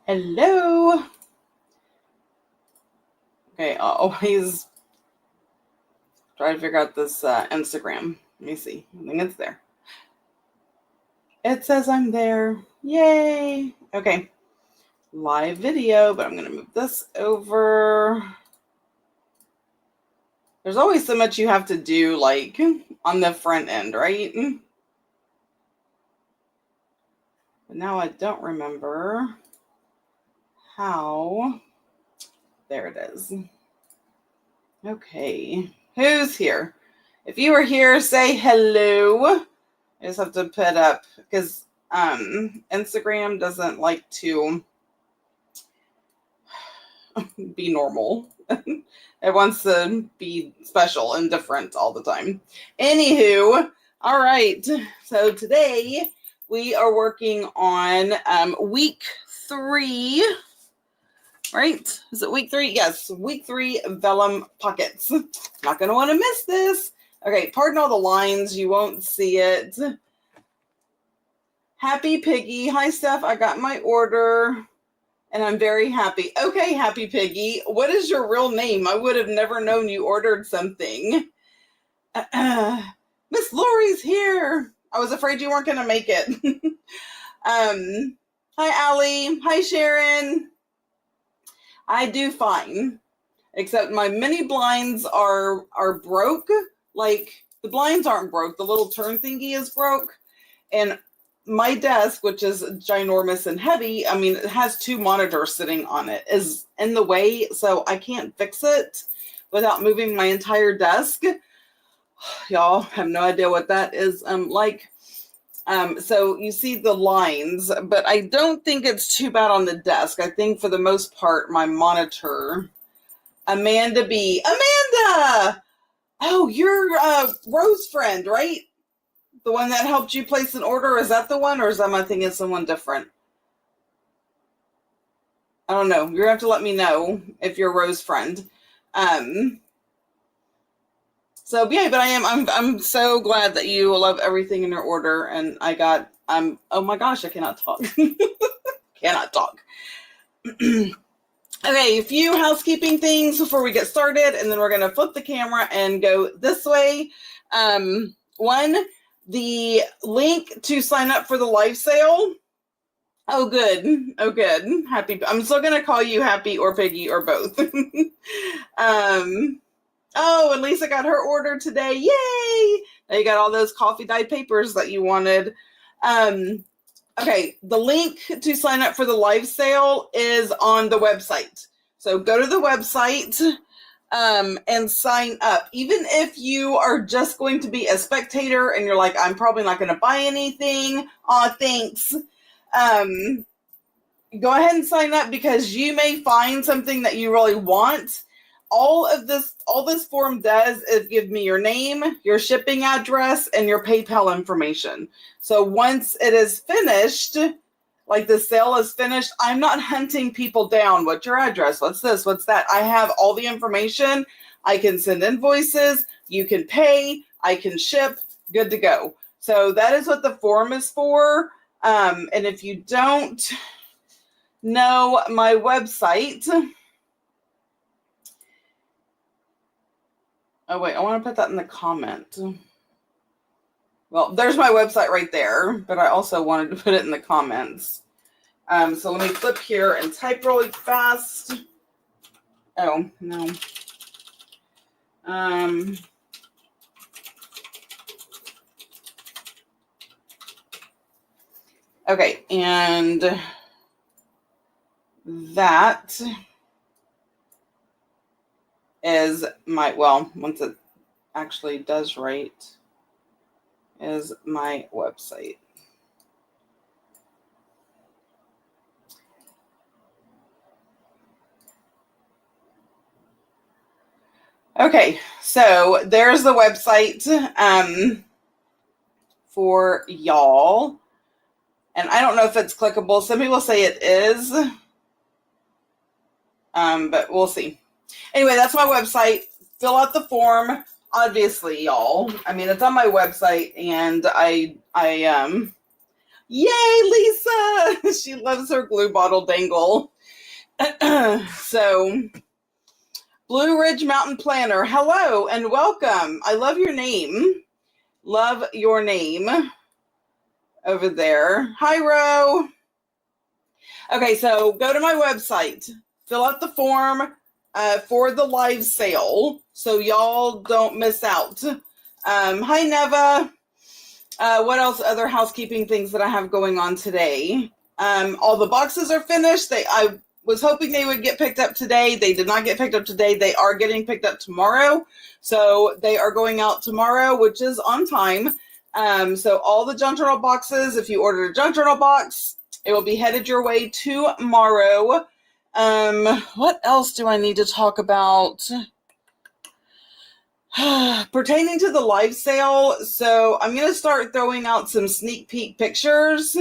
Hello. Okay, I'll always try to figure out this Instagram. Let me see. I think it's there. It says I'm there. Yay. Okay. Live video, but I'm going to move this over. There's always so much you have to do, like, on the front end, right? But now I don't remember how. There it is. Okay. Who's here? If you are here, say hello. I just have to put up, because Instagram doesn't like to be normal. It wants to be special and different all the time. Anywho, all right. So today we are working on week 3, right? Is it week 3? Yes, week 3 Vellum pockets. Not going to want to miss this. Okay, pardon all the lines. You won't see it. Happy Piggy. Hi, Steph. I got my order. And I'm very happy. Okay, Happy Piggy. What is your real name? I would have never known you ordered something. Miss Lori's here. I was afraid you weren't going to make it. Hi, Allie. Hi, Sharon. I do fine. Except my mini blinds are broke. Like, the blinds aren't broke. The little turn thingy is broke. And my desk, which is ginormous and heavy, I mean, it has 2 monitors sitting on it, is in the way, so I can't fix it without moving my entire desk. Y'all have no idea what that is like. So you see the lines, but I don't think it's too bad on the desk. I think for the most part, my monitor. Amanda B. Amanda! Oh, you're Rose friend, right? The one that helped you place an order, is that the one, or is that my thing is someone different? I don't know. You're gonna have to let me know if you're Rose friend. So yeah, but I'm so glad that you love everything in your order, and oh my gosh, I cannot talk. Cannot talk. Okay, a few housekeeping things before we get started, and then we're gonna flip the camera and go this way. One, the link to sign up for the live sale. Oh, good. Oh, good. Happy. I'm still going to call you Happy or Piggy or both. Oh, and Lisa got her order today. Yay! Now you got all those coffee dyed papers that you wanted. Okay, the link to sign up for the live sale is on the website. So go to the website and sign up. Even if you are just going to be a spectator and you're like, I'm probably not going to buy anything. Aw, thanks. Go ahead and sign up, because you may find something that you really want. All this form does is give me your name, your shipping address, and your PayPal information. So once it is finished, like the sale is finished, I'm not hunting people down. What's your address? What's this? What's that? I have all the information. I can send invoices. You can pay. I can ship. Good to go. So that is what the form is for. And if you don't know my website, oh wait, I want to put that in the comment. Well, there's my website right there, but I also wanted to put it in the comments. So let me flip here and type really fast. Oh, no. Okay, and that is my, well, once it actually does right, is my website. Okay, so there's the website for y'all. And I don't know if it's clickable. Some people say it is. But we'll see. Anyway, that's my website. Fill out the form. Obviously, y'all. I mean, it's on my website, and yay, Lisa! She loves her glue bottle dangle. So, Blue Ridge Mountain Planner, hello and welcome. I love your name. Love your name over there. Hi, Ro. Okay, so go to my website. Fill out the form for the live sale so y'all don't miss out. Hi, Neva. What else? Other housekeeping things that I have going on today. All the boxes are finished. I was hoping they would get picked up today. They did not get picked up today. They are getting picked up tomorrow. So they are going out tomorrow, which is on time. So all the junk journal boxes, if you ordered a junk journal box, it will be headed your way tomorrow. What else do I need to talk about? Pertaining to the live sale, so I'm going to start throwing out some sneak peek pictures.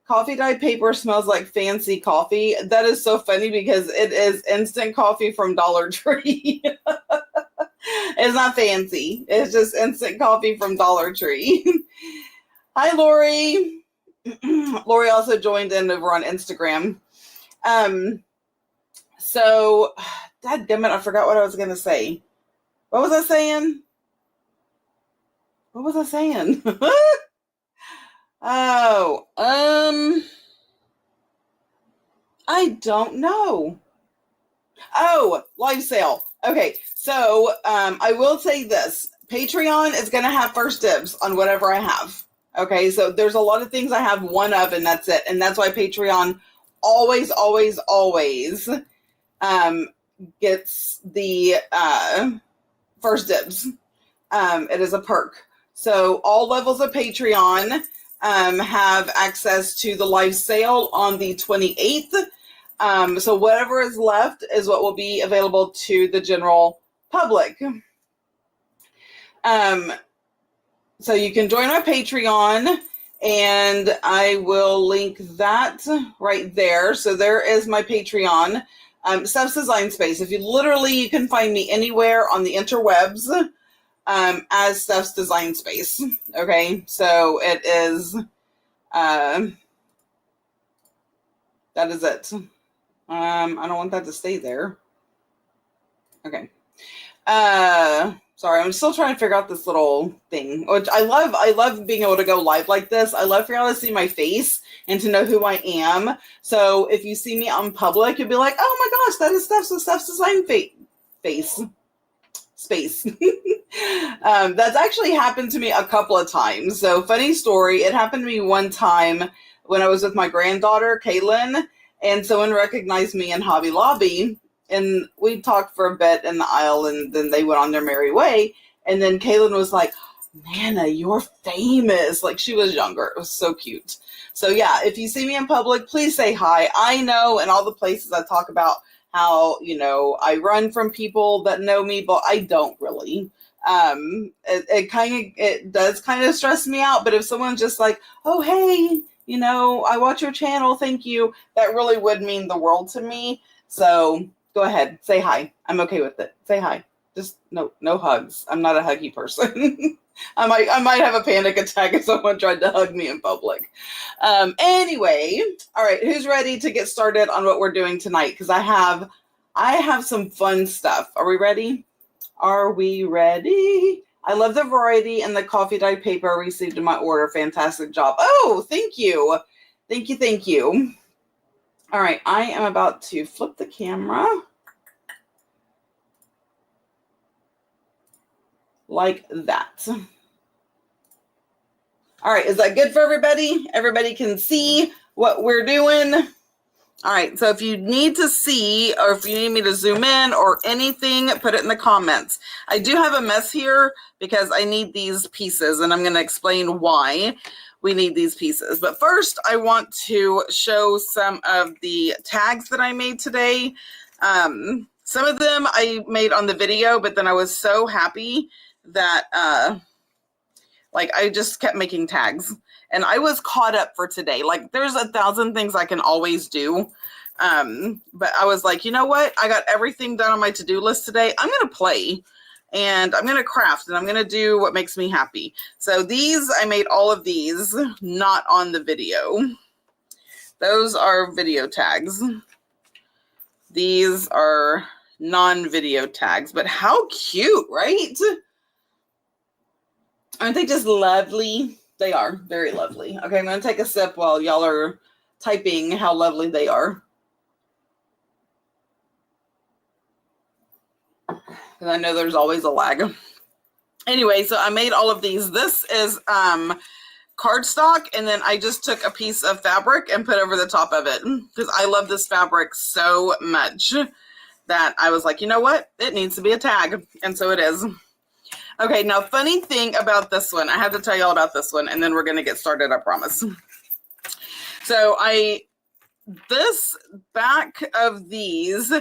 Coffee dyed paper smells like fancy coffee. That is so funny because it is instant coffee from Dollar Tree. It's not fancy. It's just instant coffee from Dollar Tree. Hi, Lori. Lori also joined in over on Instagram. So, dadgummit, I forgot what I was going to say. What was I saying? I don't know. Oh, live sale. Okay, so I will say this. Patreon is going to have first dibs on whatever I have. Okay, so there's a lot of things I have one of, and that's it. And that's why Patreon always gets the first dibs. It is a perk. So all levels of Patreon have access to the live sale on the 28th. So whatever is left is what will be available to the general public. So you can join our Patreon, and I will link that right there. So there is my Patreon. Steph's Design Space. You can find me anywhere on the interwebs as Steph's Design Space. Okay, so it is, that is it. I don't want that to stay there. Okay. Sorry, I'm still trying to figure out this little thing, which I love being able to go live like this. I love for y'all to see my face and to know who I am. So if you see me on public, you'll be like, oh my gosh, that is Steph's Design Space. That's actually happened to me a couple of times. So funny story, it happened to me one time when I was with my granddaughter, Kaylin, and someone recognized me in Hobby Lobby. And we talked for a bit in the aisle, and then they went on their merry way. And then Kaylin was like, Nana, you're famous. Like, she was younger. It was so cute. So yeah, if you see me in public, please say hi. I know in all the places I talk about how, I run from people that know me, but I don't really. It does kind of stress me out. But if someone's just like, oh, hey, I watch your channel, thank you, that really would mean the world to me. So go ahead, say hi. I'm okay with it. Say hi. Just no hugs. I'm not a huggy person. I might have a panic attack if someone tried to hug me in public. Anyway, all right, who's ready to get started on what we're doing tonight? Because I have some fun stuff. Are we ready? Are we ready? I love the variety and the coffee dyed paper I received in my order. Fantastic job. Oh, thank you. Thank you. All right, I am about to flip the camera like that. All right, is that good for everybody? Everybody can see what we're doing. All right, so if you need to see, or if you need me to zoom in or anything, put it in the comments. I do have a mess here because I need these pieces, and I'm going to explain why we need these pieces. But first, I want to show some of the tags that I made today. Some of them I made on the video, but then I was so happy that I just kept making tags. And I was caught up for today. Like, there's 1,000 things I can always do. But I was like, you know what? I got everything done on my to-do list today. I'm going to play. And I'm going to craft, and I'm going to do what makes me happy. So I made all of these, not on the video. Those are video tags. These are non-video tags, but how cute, right? Aren't they just lovely? They are very lovely. Okay, I'm going to take a sip while y'all are typing how lovely they are. Because I know there's always a lag. Anyway, so I made all of these. This is cardstock, and then I just took a piece of fabric and put over the top of it because I love this fabric so much that I was like, you know what? It needs to be a tag, and so it is. Okay, now funny thing about this one, I have to tell y'all about this one, and then we're going to get started, I promise. So this back of these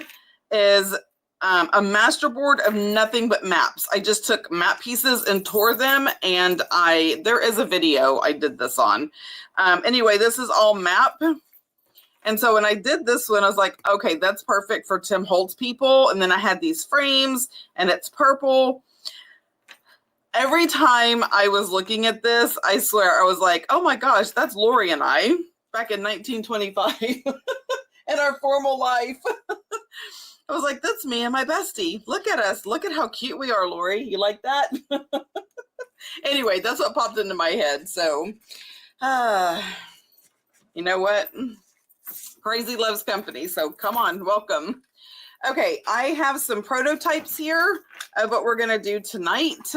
is a masterboard of nothing but maps. I just took map pieces and tore them, and there is a video I did this on. Anyway, this is all map. And so when I did this one, I was like, okay, that's perfect for Tim Holtz people. And then I had these frames, and it's purple. Every time I was looking at this, I swear, I was like, oh my gosh, that's Lori and I back in 1925 in our formal life. I was like, that's me and my bestie. Look at us. Look at how cute we are, Lori. You like that? Anyway, that's what popped into my head. So, you know what? Crazy loves company. So come on, welcome. Okay, I have some prototypes here of what we're going to do tonight.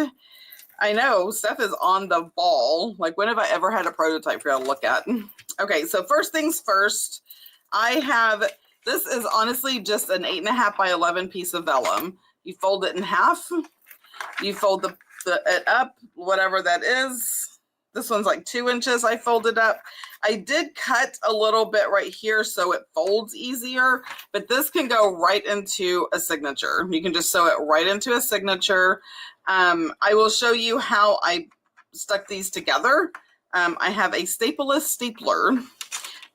I know, Steph is on the ball. Like, when have I ever had a prototype for y'all to look at? Okay, so first things first, this is honestly just an 8.5 by 11 piece of vellum. You fold it in half. You fold it up, whatever that is. This one's like 2 inches. I folded up. I did cut a little bit right here so it folds easier, but this can go right into a signature. You can just sew it right into a signature. I will show you how I stuck these together. I have a stapleless stapler,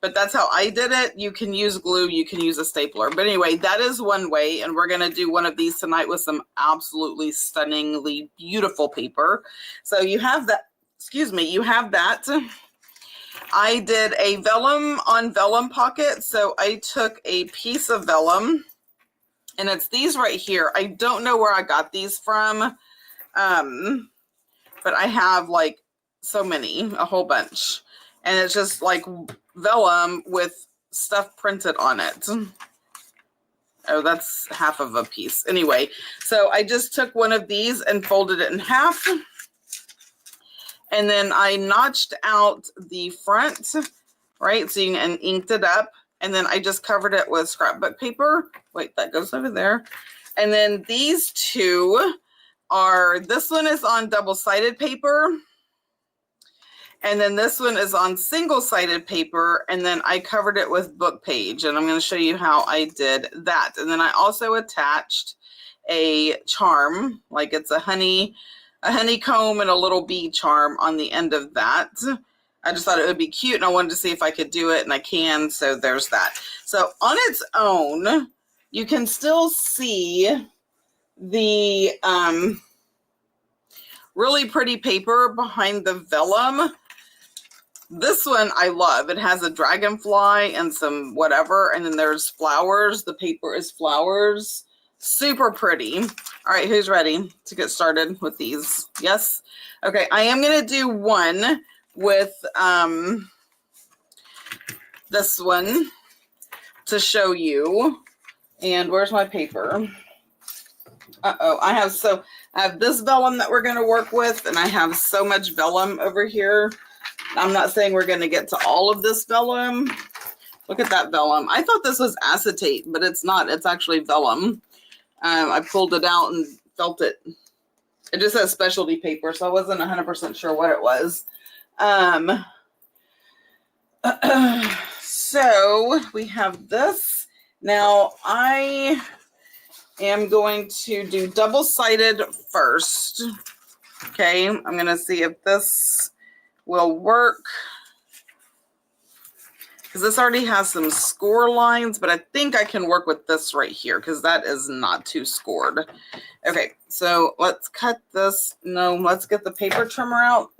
but that's how I did it. You can use glue, you can use a stapler. But anyway, that is one way, and we're gonna do one of these tonight with some absolutely stunningly beautiful paper. So you have that, you have that. I did a vellum on vellum pocket. So I took a piece of vellum, and it's these right here. I don't know where I got these from, but I have like so many, a whole bunch. And it's just like vellum with stuff printed on it. Oh, that's half of a piece. Anyway, so I just took one of these and folded it in half. And then I notched out the front, right? So and inked it up. And then I just covered it with scrapbook paper. Wait, that goes over there. And then these two this one is on double-sided paper. And then this one is on single-sided paper. And then I covered it with book page. And I'm going to show you how I did that. And then I also attached a charm, like it's a honeycomb and a little bee charm on the end of that. I just thought it would be cute, and I wanted to see if I could do it, and I can, so there's that. So on its own, you can still see the really pretty paper behind the vellum. This one I love. It has a dragonfly and some whatever, and then there's flowers. The paper is flowers. Super pretty. All right, who's ready to get started with these? Yes? Okay, I am going to do one with this one to show you. And where's my paper? I have this vellum that we're going to work with, and I have so much vellum over here. I'm not saying we're going to get to all of this vellum. Look at that vellum. I thought this was acetate, but it's not. It's actually vellum. I pulled it out and felt it. It just says specialty paper, so I wasn't 100% sure what it was. So we have this. Now I am going to do double-sided first. Okay, I'm going to see if this will work. Because this already has some score lines, but I think I can work with this right here because that is not too scored. Okay, so let's cut this. No, let's get the paper trimmer out.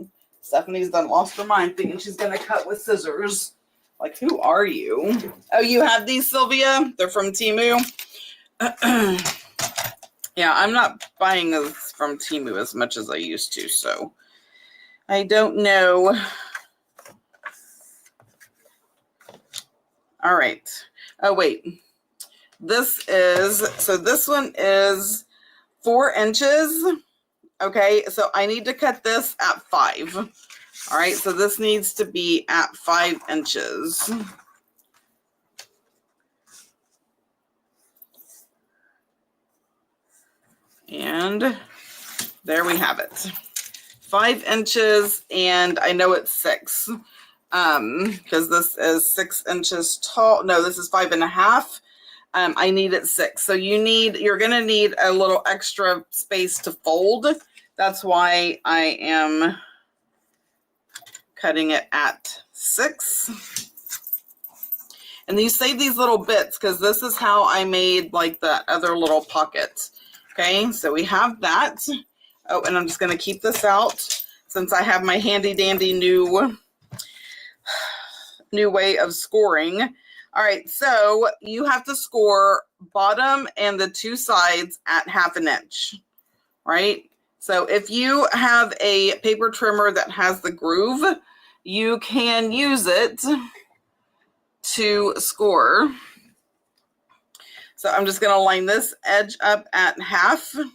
Stephanie's done lost her mind thinking she's going to cut with scissors. Like, who are you? Oh, you have these, Sylvia? They're from Temu? Yeah, I'm not buying those from Temu as much as I used to, so I don't know. All right. Oh, wait. This one is 4 inches. Okay, so I need to cut this at 5. All right, so this needs to be at 5 inches. And there we have it. 5 inches, and I know it's 6. Because this is 6 inches tall. No, this is 5.5. I need it 6. So you're gonna need a little extra space to fold. That's why I am cutting it at 6. And you save these little bits because this is how I made like the other little pocket. Okay, so we have that. Oh, and I'm just gonna keep this out since I have my handy dandy new way of scoring. All right, so you have to score bottom and the 2 sides at 1/2 inch, right? So if you have a paper trimmer that has the groove, you can use it to score. So I'm just gonna line this edge up at 1/2,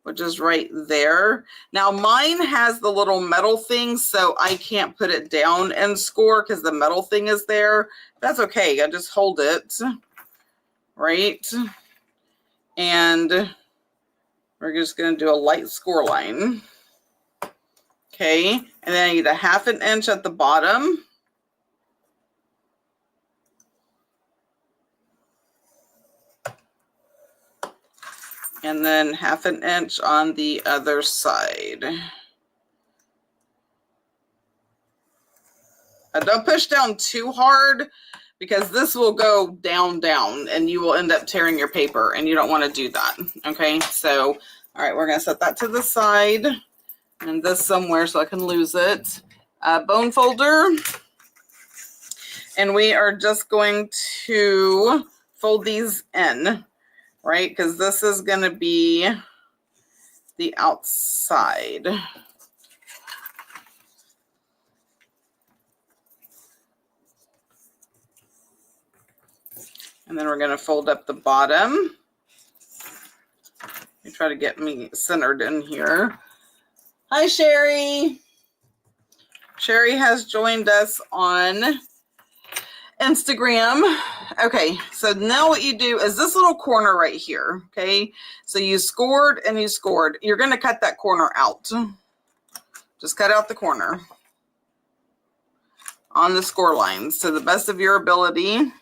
which is right there. Now mine has the little metal thing, so I can't put it down and score because the metal thing is there. That's okay, I just hold it, right? And we're just gonna do a light score line. Okay, and then I need a 1/2 inch at the bottom. And then 1/2 inch on the other side. Don't push down too hard because this will go down, and you will end up tearing your paper, and you don't want to do that. Okay, so, all right, we're going to set that to the side and this somewhere so I can lose it. Bone folder. And we are just going to fold these in, right? Because this is going to be the outside. And then we're going to fold up the bottom. Let me try to get me centered in here. Hi, Sherry. Sherry has joined us on Instagram. Okay, so now what you do is this little corner right here, okay? So you scored and you scored. You're going to cut that corner out. Just cut out the corner on the score lines to the best of your ability,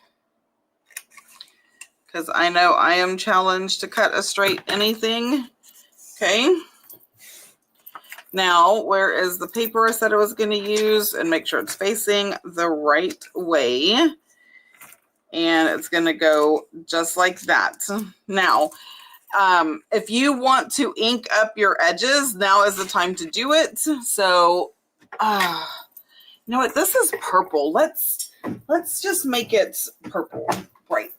because I know I am challenged to cut a straight anything. Okay. Now, where is the paper I said I was going to use? And make sure it's facing the right way. And it's going to go just like that. Now, if you want to ink up your edges, now is the time to do it. So, you know what? This is purple. Let's just make it purple. Right.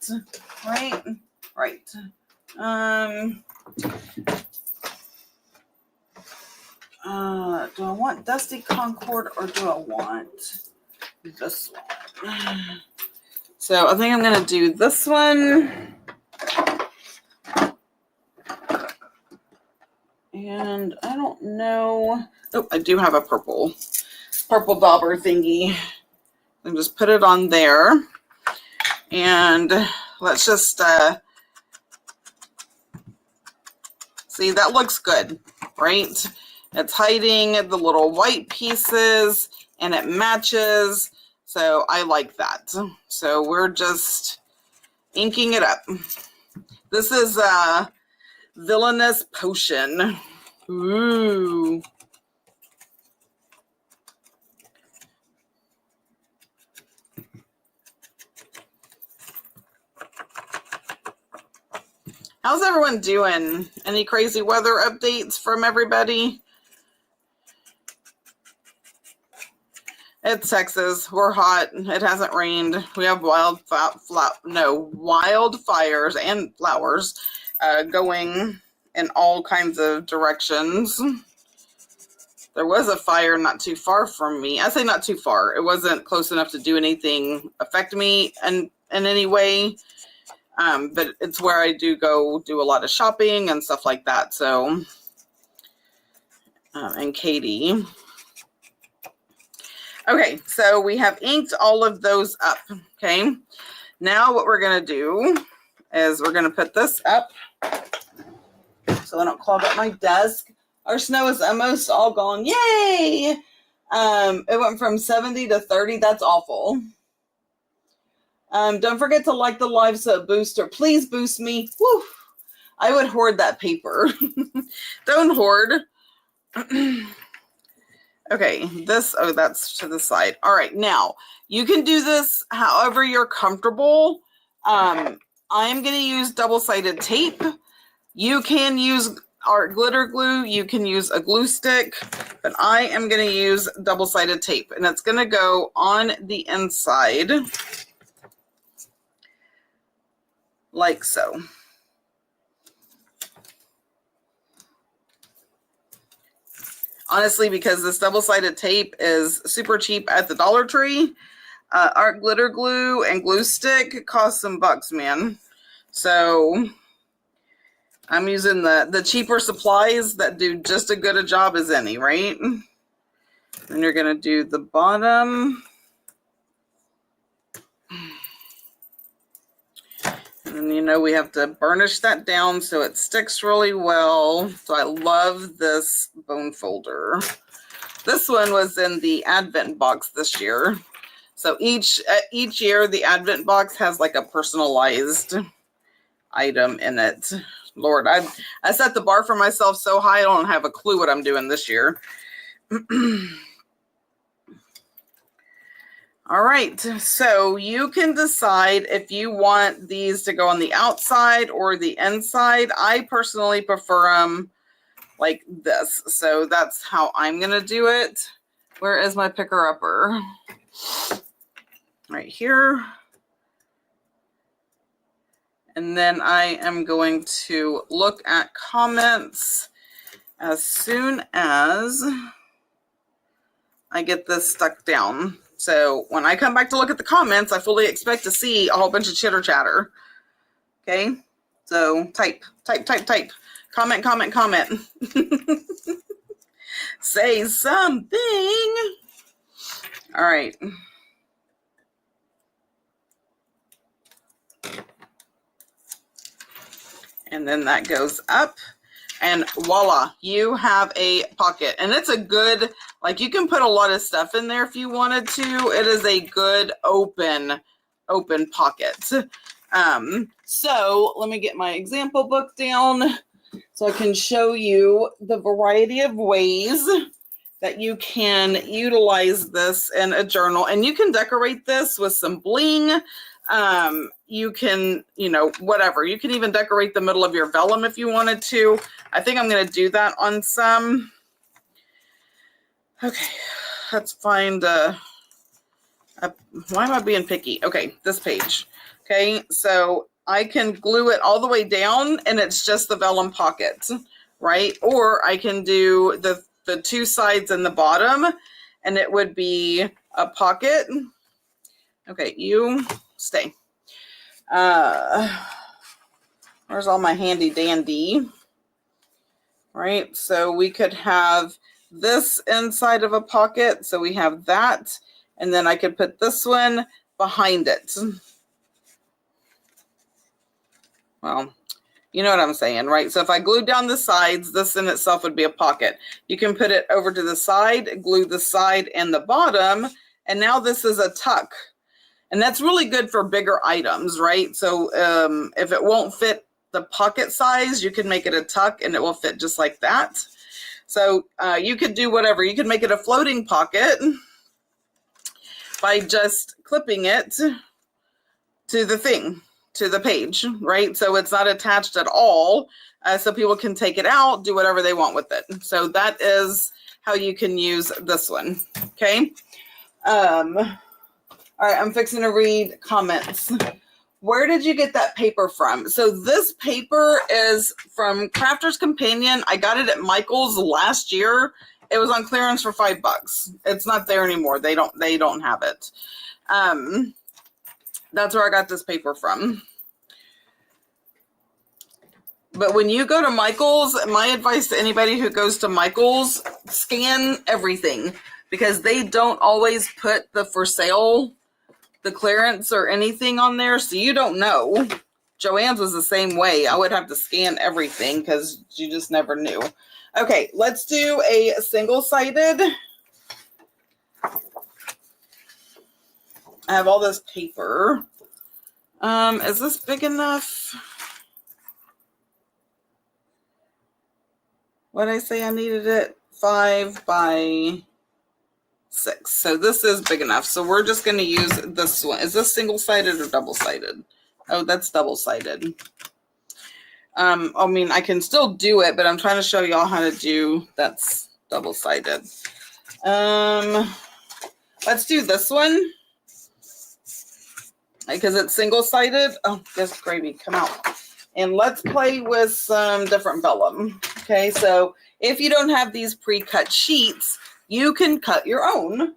Do I want Dusty Concord or do I want this one? So I think I'm going to do this one. And I don't know. Oh, I do have a purple dauber thingy. And just put it on there. And let's just see, that looks good, right? It's hiding the little white pieces and it matches. So I like that. So we're just inking it up. This is a Villainous Potion. Ooh. How's everyone doing? Any crazy weather updates from everybody? It's Texas. We're hot. It hasn't rained. We have wildfires and flowers going in all kinds of directions. There was a fire not too far from me. I say not too far. It wasn't close enough to do anything, affect me in any way. But it's where I do go do a lot of shopping and stuff like that. So, and Katie. Okay, so we have inked all of those up. Okay, now what we're going to do is we're going to put this up so I don't clog up my desk. Our snow is almost all gone. Yay! It went from 70 to 30. That's awful. Don't forget to like the live so booster. Please boost me. Woo! I would hoard that paper. Don't hoard. Okay, that's to the side. All right, now you can do this however you're comfortable. I'm going to use double-sided tape. You can use art glitter glue. You can use a glue stick, but I am going to use double-sided tape, and it's going to go on the inside like so. Honestly, because this double-sided tape is super cheap at the Dollar Tree, art glitter glue and glue stick cost some bucks, man. So I'm using the cheaper supplies that do just as good a job as any, right? Then you're going to do the bottom. And you know we have to burnish that down so it sticks really well. So I love this bone folder. This one was in the Advent box this year. So each year the Advent box has like a personalized item in it. Lord, I set the bar for myself so high I don't have a clue what I'm doing this year. All right, so you can decide if you want these to go on the outside or the inside. I personally prefer them like this, so that's how I'm going to do it. Where is my picker-upper? Right here. And then I am going to look at comments as soon as I get this stuck down. So when I come back to look at the comments, I fully expect to see a whole bunch of chitter chatter. Okay, so type. Comment. Say something. All right. And then that goes up. And voila, you have a pocket. And it's a good, like you can put a lot of stuff in there if you wanted to. It is a good open pocket. So let me get my example book down so I can show you the variety of ways that you can utilize this in a journal. And you can decorate this with some bling. You can, whatever. You can even decorate the middle of your vellum if you wanted to. I think I'm going to do that on some. Okay, let's find, why am I being picky? Okay, this page. Okay, so I can glue it all the way down and it's just the vellum pocket, right? Or I can do the two sides and the bottom and it would be a pocket. Okay, you stay. Where's all my handy dandy? Right, so we could have this inside of a pocket. So we have that, and then I could put this one behind it. Well, you know what I'm saying, right? So if I glued down the sides, this in itself would be a pocket. You can put it over to the side, glue the side and the bottom, and now this is a tuck. And that's really good for bigger items, right? So if it won't fit the pocket size, you can make it a tuck and it will fit just like that. So you could do whatever. You could make it a floating pocket by just clipping it to the thing, to the page, right? So it's not attached at all. So people can take it out, do whatever they want with it. So that is how you can use this one, okay? All right, I'm fixing to read comments. Where did you get that paper from? So this paper is from Crafter's Companion. I got it at Michael's last year. It was on clearance for $5. It's not there anymore. They don't have it. That's where I got this paper from. But when you go to Michael's, my advice to anybody who goes to Michael's, scan everything, because they don't always put the for sale, the clearance or anything on there, so you don't know. Joann's was the same way. I would have to scan everything because you just never knew. Okay, let's do a single-sided. I have all this paper. Is this big enough? What did I say I needed it? 5 by 6. So this is big enough. So we're just going to use this one. Is this single-sided or double-sided? Oh, that's double-sided. I mean, I can still do it, but I'm trying to show y'all how to do that's double-sided. Let's do this one. Because it's single-sided. Oh, yes, gravy, come out. And let's play with some different vellum. Okay, so if you don't have these pre-cut sheets, you can cut your own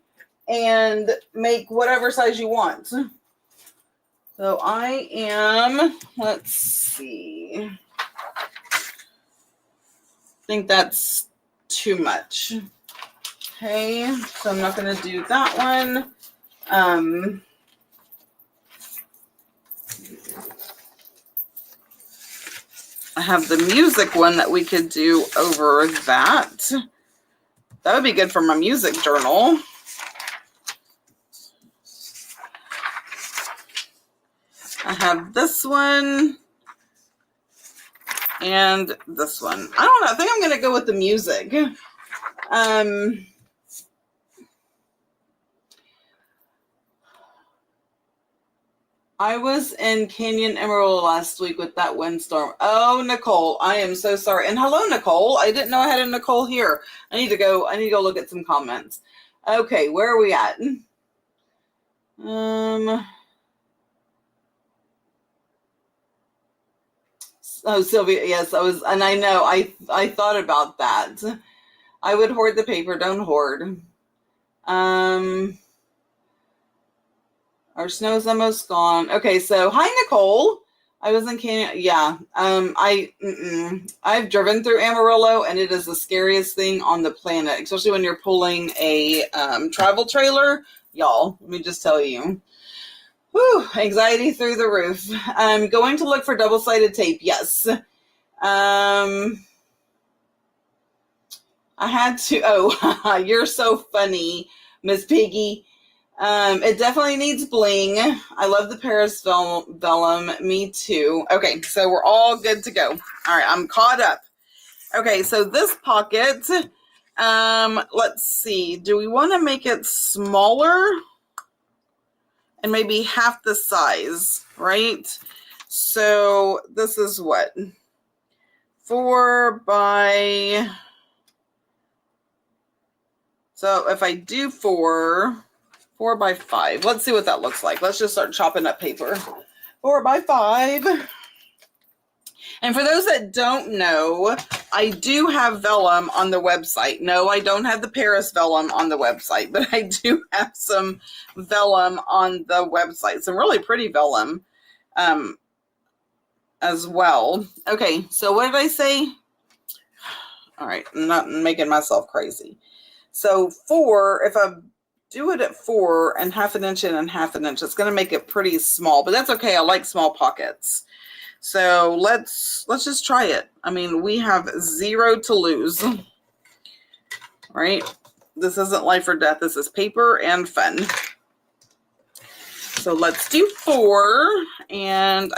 and make whatever size you want. So I am, let's see. I think that's too much. Okay, so I'm not going to do that one. I have the music one that we could do over that. That would be good for my music journal. I have this one and this one. I don't know. I think I'm going to go with the music. I was in Canyon Emerald last week with that windstorm. Oh, Nicole, I am so sorry. And hello, Nicole. I didn't know I had a Nicole here. I need to go look at some comments. Okay, where are we at? Oh, Sylvia, yes, I know, I thought about that. I would hoard the paper, don't hoard. Our snow's almost gone. Okay, so hi, Nicole. I was in Canada. Yeah, I've driven through Amarillo, and it is the scariest thing on the planet, especially when you're pulling a travel trailer. Y'all, let me just tell you. Whew, anxiety through the roof. I'm going to look for double-sided tape. Yes. I had to. Oh, you're so funny, Miss Piggy. It definitely needs bling. I love the Paris vellum. Me too. Okay, so we're all good to go. All right, I'm caught up. Okay, so this pocket, let's see. Do we want to make it smaller? And maybe half the size, right? So this is what? 4 by... So if I do 4 by 5. Let's see what that looks like. Let's just start chopping up paper. 4 by 5. And for those that don't know, I do have vellum on the website. No, I don't have the Paris vellum on the website, but I do have some vellum on the website. Some really pretty vellum as well. Okay, so what did I say? All right, I'm not making myself crazy. So 4, if I do it at 4 and half an inch in and half an inch, it's going to make it pretty small, but that's okay. I like small pockets. So let's just try it. I mean, we have 0 to lose, right? This isn't life or death. This is paper and fun. So let's do 4 and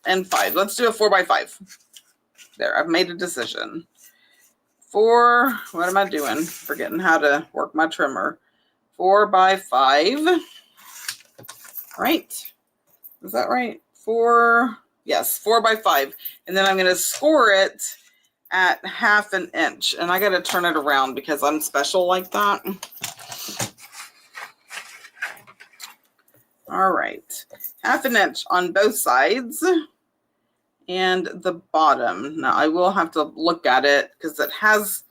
5. Let's do a 4 by 5. There, I've made a decision. 4, what am I doing? Forgetting how to work my trimmer. 4 by 5. Right? Is that right? 4. Yes, 4 by 5. And then I'm going to score it at half an inch. And I got to turn it around because I'm special like that. All right, 1/2 inch on both sides and the bottom. Now I will have to look at it because it has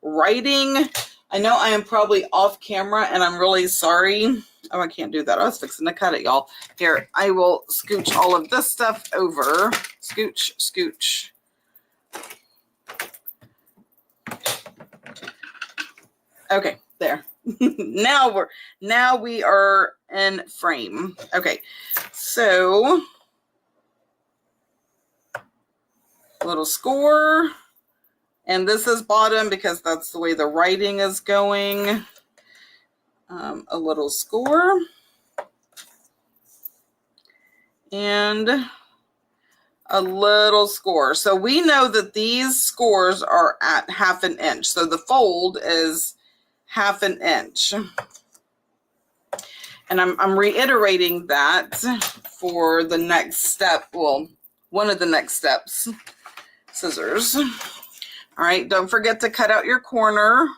writing. I know I am probably off camera and I'm really sorry. Oh, I can't do that. I was fixing to cut it, y'all. Here, I will scooch all of this stuff over. Scooch, scooch. Okay, there. now we are in frame. Okay, so little score, and this is bottom because that's the way the writing is going. A little score and a little score. So we know that these scores are at 1/2 inch. So the fold is 1/2 inch. And I'm reiterating that for the next step. Well, one of the next steps, scissors. All right, don't forget to cut out your corner.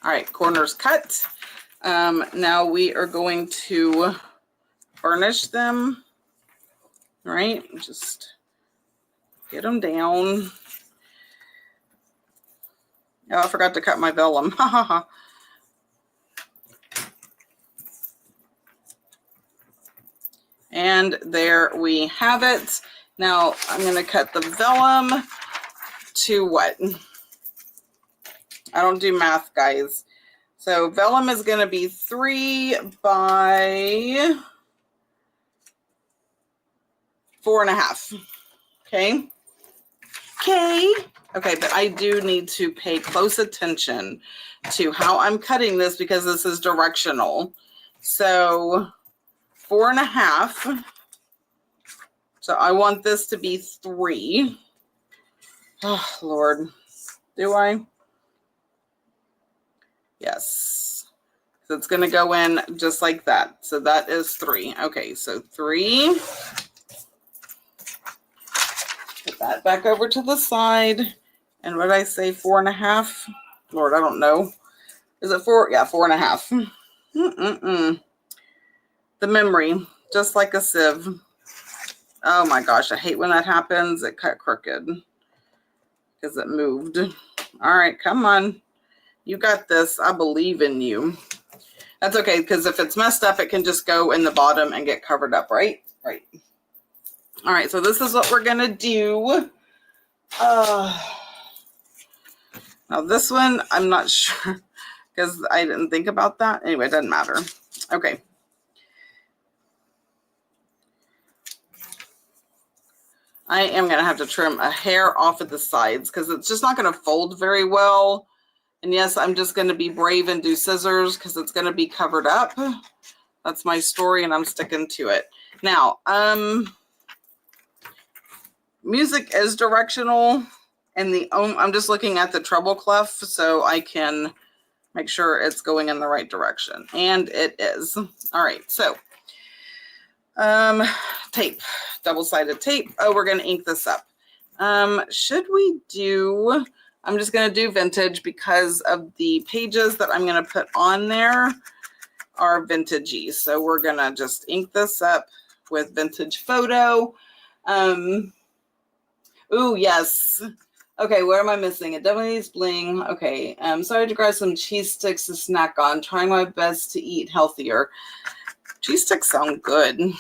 All right, corners cut. Now we are going to burnish them. All right, just get them down. Oh, I forgot to cut my vellum. Ha ha ha. And there we have it. Now I'm going to cut the vellum to what? I don't do math, guys. So vellum is going to be 3 by 4.5. Okay. Okay, but I do need to pay close attention to how I'm cutting this because this is directional. So 4.5. So I want this to be 3. Oh, Lord. Do I? Yes. So it's going to go in just like that. So that is 3. Okay, so 3. Put that back over to the side. And what did I say? 4.5? Lord, I don't know. Is it 4? Yeah, 4.5. The memory, just like a sieve. Oh my gosh, I hate when that happens. It cut crooked because it moved. All right, come on. You got this. I believe in you. That's okay, because if it's messed up, it can just go in the bottom and get covered up, right? Right. All right, so this is what we're going to do. Now this one, I'm not sure because I didn't think about that. Anyway, it doesn't matter. Okay. I am going to have to trim a hair off of the sides because it's just not going to fold very well. And yes, I'm just going to be brave and do scissors because it's going to be covered up. That's my story and I'm sticking to it. Now, music is directional and I'm just looking at the treble clef so I can make sure it's going in the right direction. And it is. All right, so tape, double-sided tape. Oh, we're going to ink this up. Should we do, I'm just going to do vintage because of the pages that I'm going to put on there are vintagey. So we're going to just ink this up with vintage photo. Ooh, yes. Okay, where am I missing? It definitely needs bling. Okay, sorry to grab some cheese sticks to snack on. Trying my best to eat healthier. Cheese sticks sound good.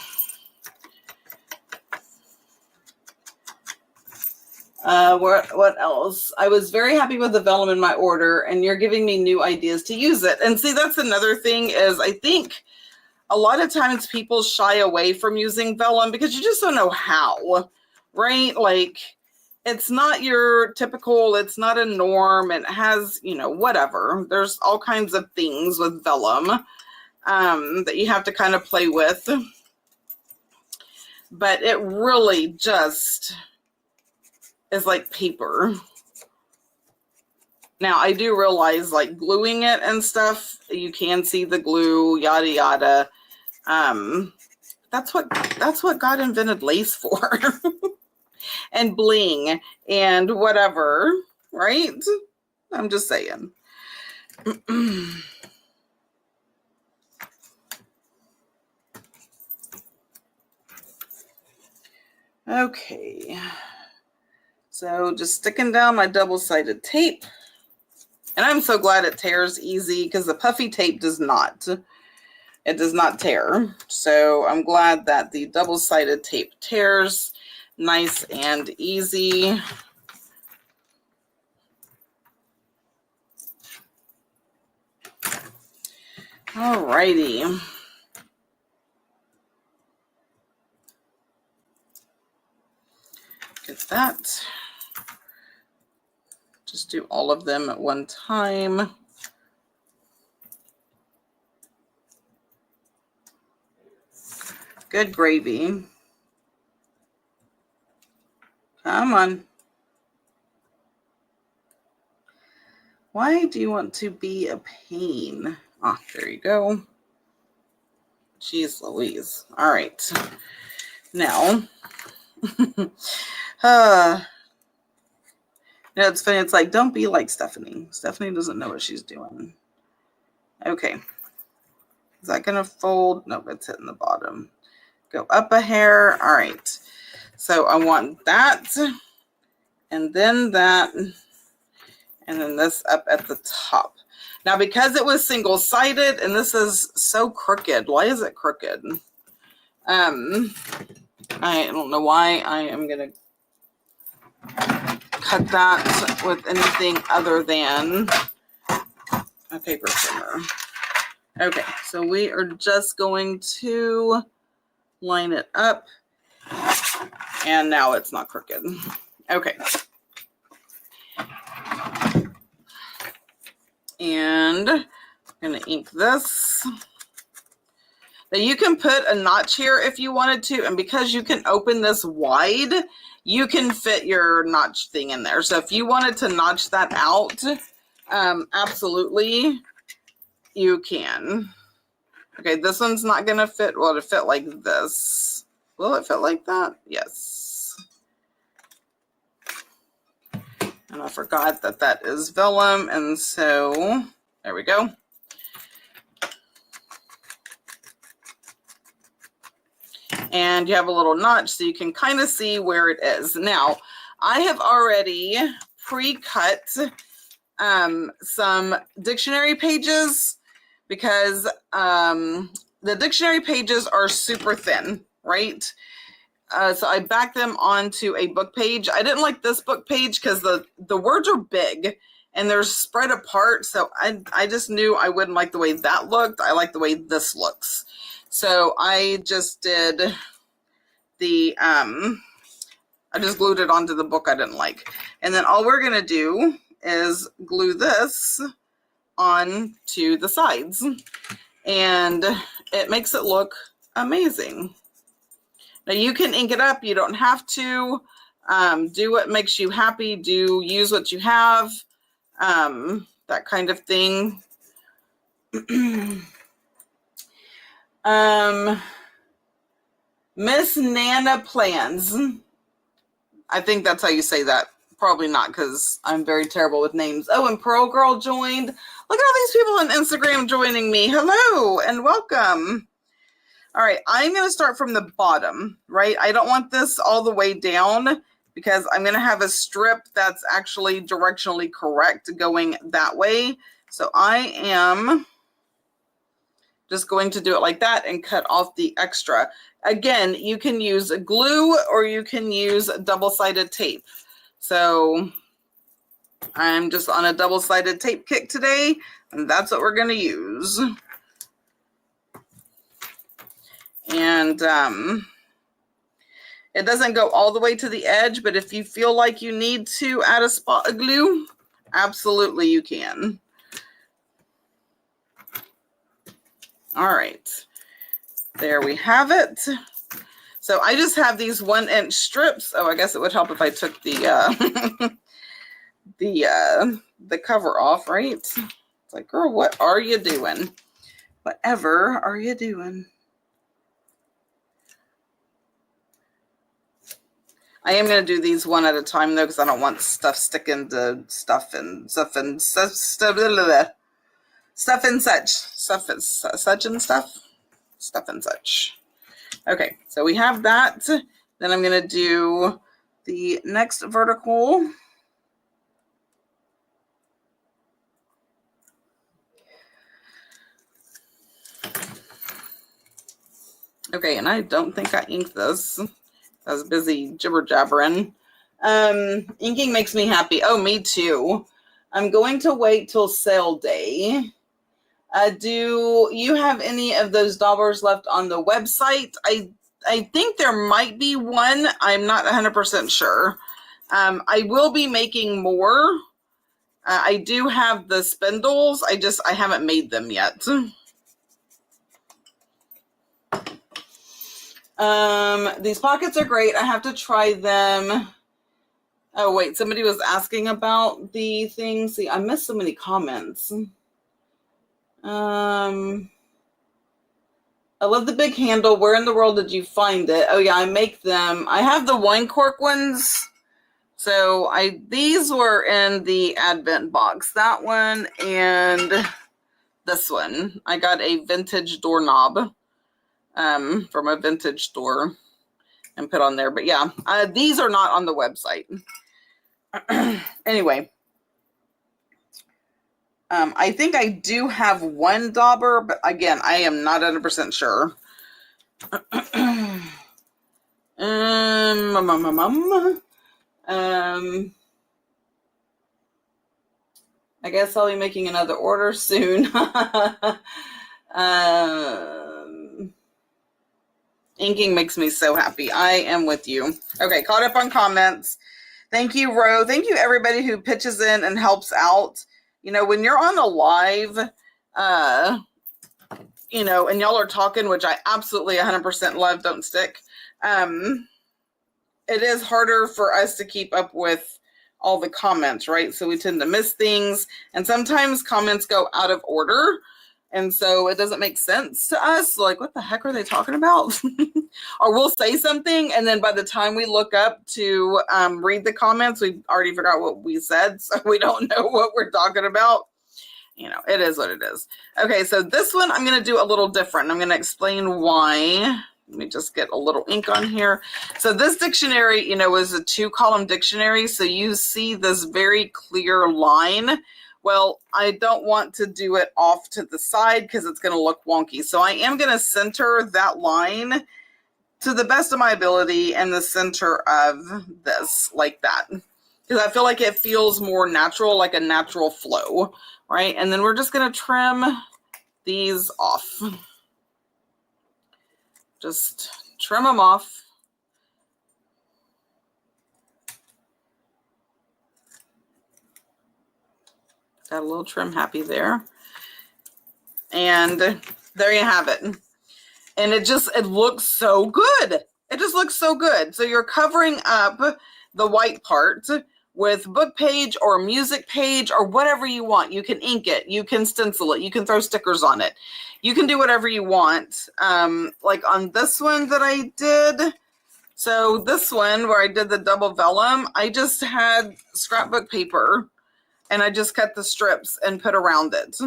What else? I was very happy with the vellum in my order, and you're giving me new ideas to use it. And see, that's another thing is I think a lot of times people shy away from using vellum because you just don't know how, right? Like, it's not your typical, it's not a norm. It has, you know, whatever. There's all kinds of things with vellum that you have to kind of play with. But it really just is like paper. Now, I do realize like gluing it and stuff, you can see the glue, yada, yada. That's what God invented lace for. And bling and whatever, right? I'm just saying. Okay. So just sticking down my double-sided tape. And I'm so glad it tears easy because the puffy tape does not. It does not tear. So I'm glad that the double-sided tape tears nice and easy. Alrighty. Get that. Just do all of them at one time. Good gravy. Come on. Why do you want to be a pain? Ah, there you go. Jeez Louise. All right. Now, it's funny. It's like, don't be like Stephanie. Stephanie doesn't know what she's doing. Okay. Is that going to fold? Nope, it's hitting the bottom. Go up a hair. All right. So I want that. And then that. And then this up at the top. Now, because it was single-sided, and this is so crooked. Why is it crooked? I don't know why I am going to cut that with anything other than a paper trimmer. Okay, so we are just going to line it up. And now it's not crooked. Okay. And I'm going to ink this. Now you can put a notch here if you wanted to, and because you can open this wide, you can fit your notch thing in there. So if you wanted to notch that out, absolutely, you can. Okay, this one's not going to fit. Well, it'll fit like this. Will it fit like that? Yes. And I forgot that that is vellum, and so there we go. And you have a little notch so you can kind of see where it is. Now, I have already pre-cut some dictionary pages because the dictionary pages are super thin, right? So I backed them onto a book page. I didn't like this book page because the words are big and they're spread apart. So I just knew I wouldn't like the way that looked. I like the way this looks. So I just did the, I just glued it onto the book I didn't like. And then all we're going to do is glue this on to the sides. And it makes it look amazing. Now you can ink it up. You don't have to. Do what makes you happy. Use what you have. That kind of thing. Miss Nana Plans. I think that's how you say that. Probably not, because I'm very terrible with names. Oh, and Pearl Girl joined. Look at all these people on Instagram joining me. Hello and welcome. All right, I'm going to start from the bottom, right? I don't want this all the way down because I'm going to have a strip that's actually directionally correct going that way. So I am just going to do it like that and cut off the extra. Again, you can use glue or you can use double-sided tape. So I'm just on a double-sided tape kick today, and that's what we're going to use. And it doesn't go all the way to the edge, but if you feel like you need to add a spot of glue, absolutely you can. All right, there we have it. So I just have these 1-inch strips. Oh, I guess it would help if I took the the cover off, right? It's like, girl, what are you doing? Whatever are you doing? I am going to do these one at a time though, because I don't want stuff sticking to stuff and such. Okay, so we have that. Then I'm going to do the next vertical. Okay, and I don't think I inked this. I was busy jibber jabbering. Inking makes me happy. Oh, me too. I'm going to wait till sale day. Do you have any of those daubers left on the website? I think there might be one. I'm not 100% sure. I will be making more. I do have the spindles. I haven't made them yet. These pockets are great. I have to try them. Oh, wait, somebody was asking about the thing. See, I missed so many comments. I love the big handle. Where in the world did you find it? Oh, yeah, I make them. I have the wine cork ones. So these were in the Advent box. That one and this one. I got a vintage doorknob from a vintage store and put on there. But yeah, these are not on the website. Anyway, I think I do have one dauber, but again, I am not 100% sure. I guess I'll be making another order soon. Inking makes me so happy. I am with you. Okay, caught up on comments. Thank you, Ro. Thank you, everybody who pitches in and helps out. You know, when you're on a live, you know, and y'all are talking, which I absolutely 100% love, don't stick. It is harder for us to keep up with all the comments, right? So we tend to miss things, and sometimes comments go out of order. And so it doesn't make sense to us. Like, what the heck are they talking about? Or we'll say something, and then by the time we look up to read the comments, we already forgot what we said. So we don't know what we're talking about. You know, it is what it is. Okay, so this one I'm going to do a little different. I'm going to explain why. Let me just get a little ink on here. So this dictionary, you know, is a 2-column dictionary. So you see this very clear line. Well, I don't want to do it off to the side because it's going to look wonky. So I am going to center that line to the best of my ability in the center of this, like that. Because I feel like it feels more natural, like a natural flow, right? And then we're just going to trim these off. Just trim them off. Got a little trim happy there. And there you have it. And it looks so good. It just looks so good. So you're covering up the white part with book page or music page or whatever you want. You can ink it. You can stencil it. You can throw stickers on it. You can do whatever you want. Like on this one that I did. So this one where I did the double vellum, I just had scrapbook paper and I just cut the strips and put around it,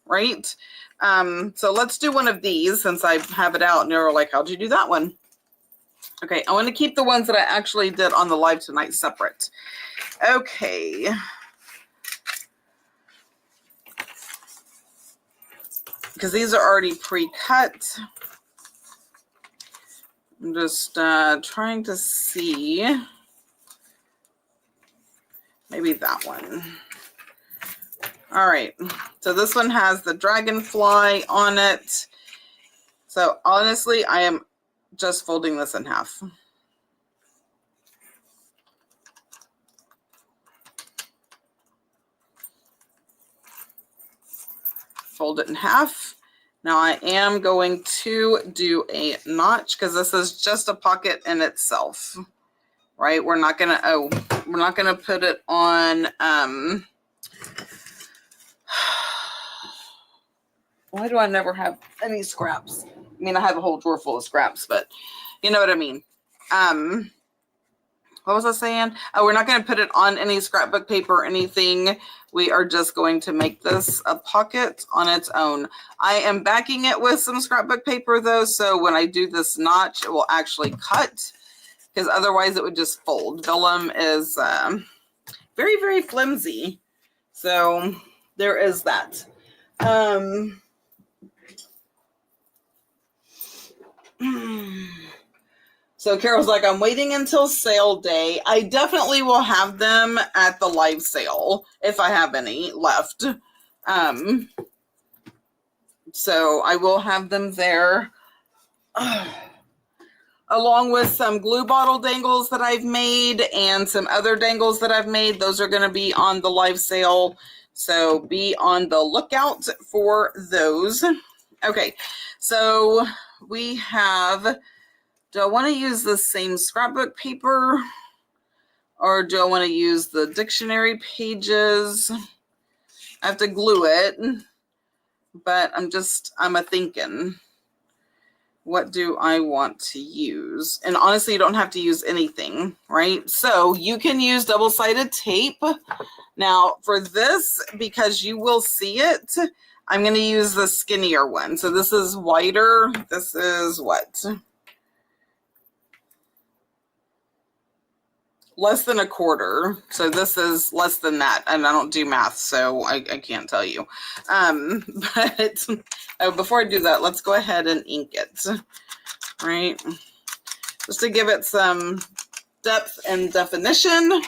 right? So let's do one of these since I have it out and you're like, how'd you do that one? Okay, I want to keep the ones that I actually did on the live tonight separate. Okay. Because these are already pre-cut. I'm just trying to see. Maybe that one. All right. So this one has the dragonfly on it. So honestly, I am just folding this in half. Fold it in half. Now I am going to do a notch because this is just a pocket in itself, right? We're not gonna put it on. Why do I never have any scraps? I mean, I have a whole drawer full of scraps, but you know what I mean. what was I saying? Oh, we're not going to put it on any scrapbook paper or anything. We are just going to make this a pocket on its own. I am backing it with some scrapbook paper though, so when I do this notch, it will actually cut, because otherwise it would just fold. Vellum is very, very flimsy. So there is that. So Carol's like, I'm waiting until sale day. I definitely will have them at the live sale if I have any left. So I will have them there. Along with some glue bottle dangles that I've made and some other dangles that I've made. Those are going to be on the live sale. So be on the lookout for those. Okay, so we have, do I want to use the same scrapbook paper or do I want to use the dictionary pages? I have to glue it, but I'm a thinking. What do I want to use? And honestly, you don't have to use anything, right? So you can use double-sided tape. Now for this, because you will see it, I'm going to use the skinnier one. So this is wider. This is what? Less than 1/4. So this is less than that. And I don't do math, so I can't tell you. But before I do that, let's go ahead and ink it, right? Just to give it some depth and definition.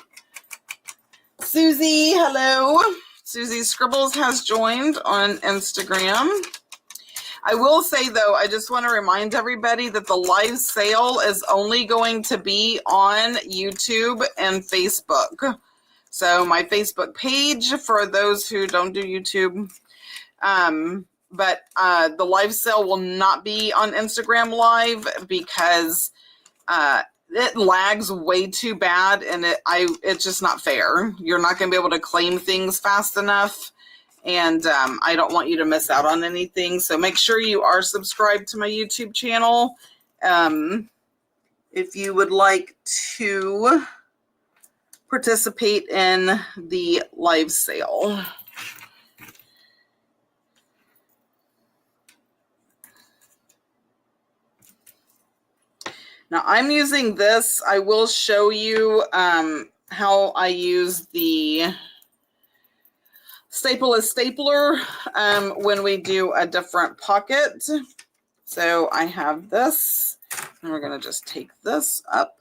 Susie, hello. Susie Scribbles has joined on Instagram. I will say, though, I just want to remind everybody that the live sale is only going to be on YouTube and Facebook. So my Facebook page for those who don't do YouTube. But the live sale will not be on Instagram Live because it lags way too bad, and it's just not fair. You're not going to be able to claim things fast enough. And I don't want you to miss out on anything. So make sure you are subscribed to my YouTube channel. If you would like to participate in the live sale. Now I'm using this. I will show you how I use the stapleless stapler when we do a different pocket. So I have this, and we're going to just take this up.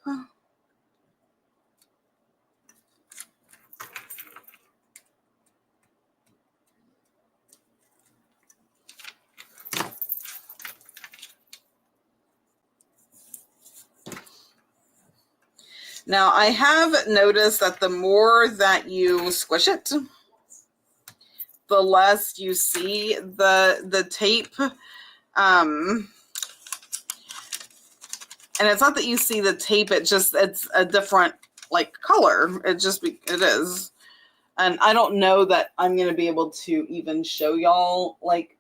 Now I have noticed that the more that you squish it, the less you see the tape. And it's not that you see the tape, it's a different like color. It is. And I don't know that I'm going to be able to even show y'all, like,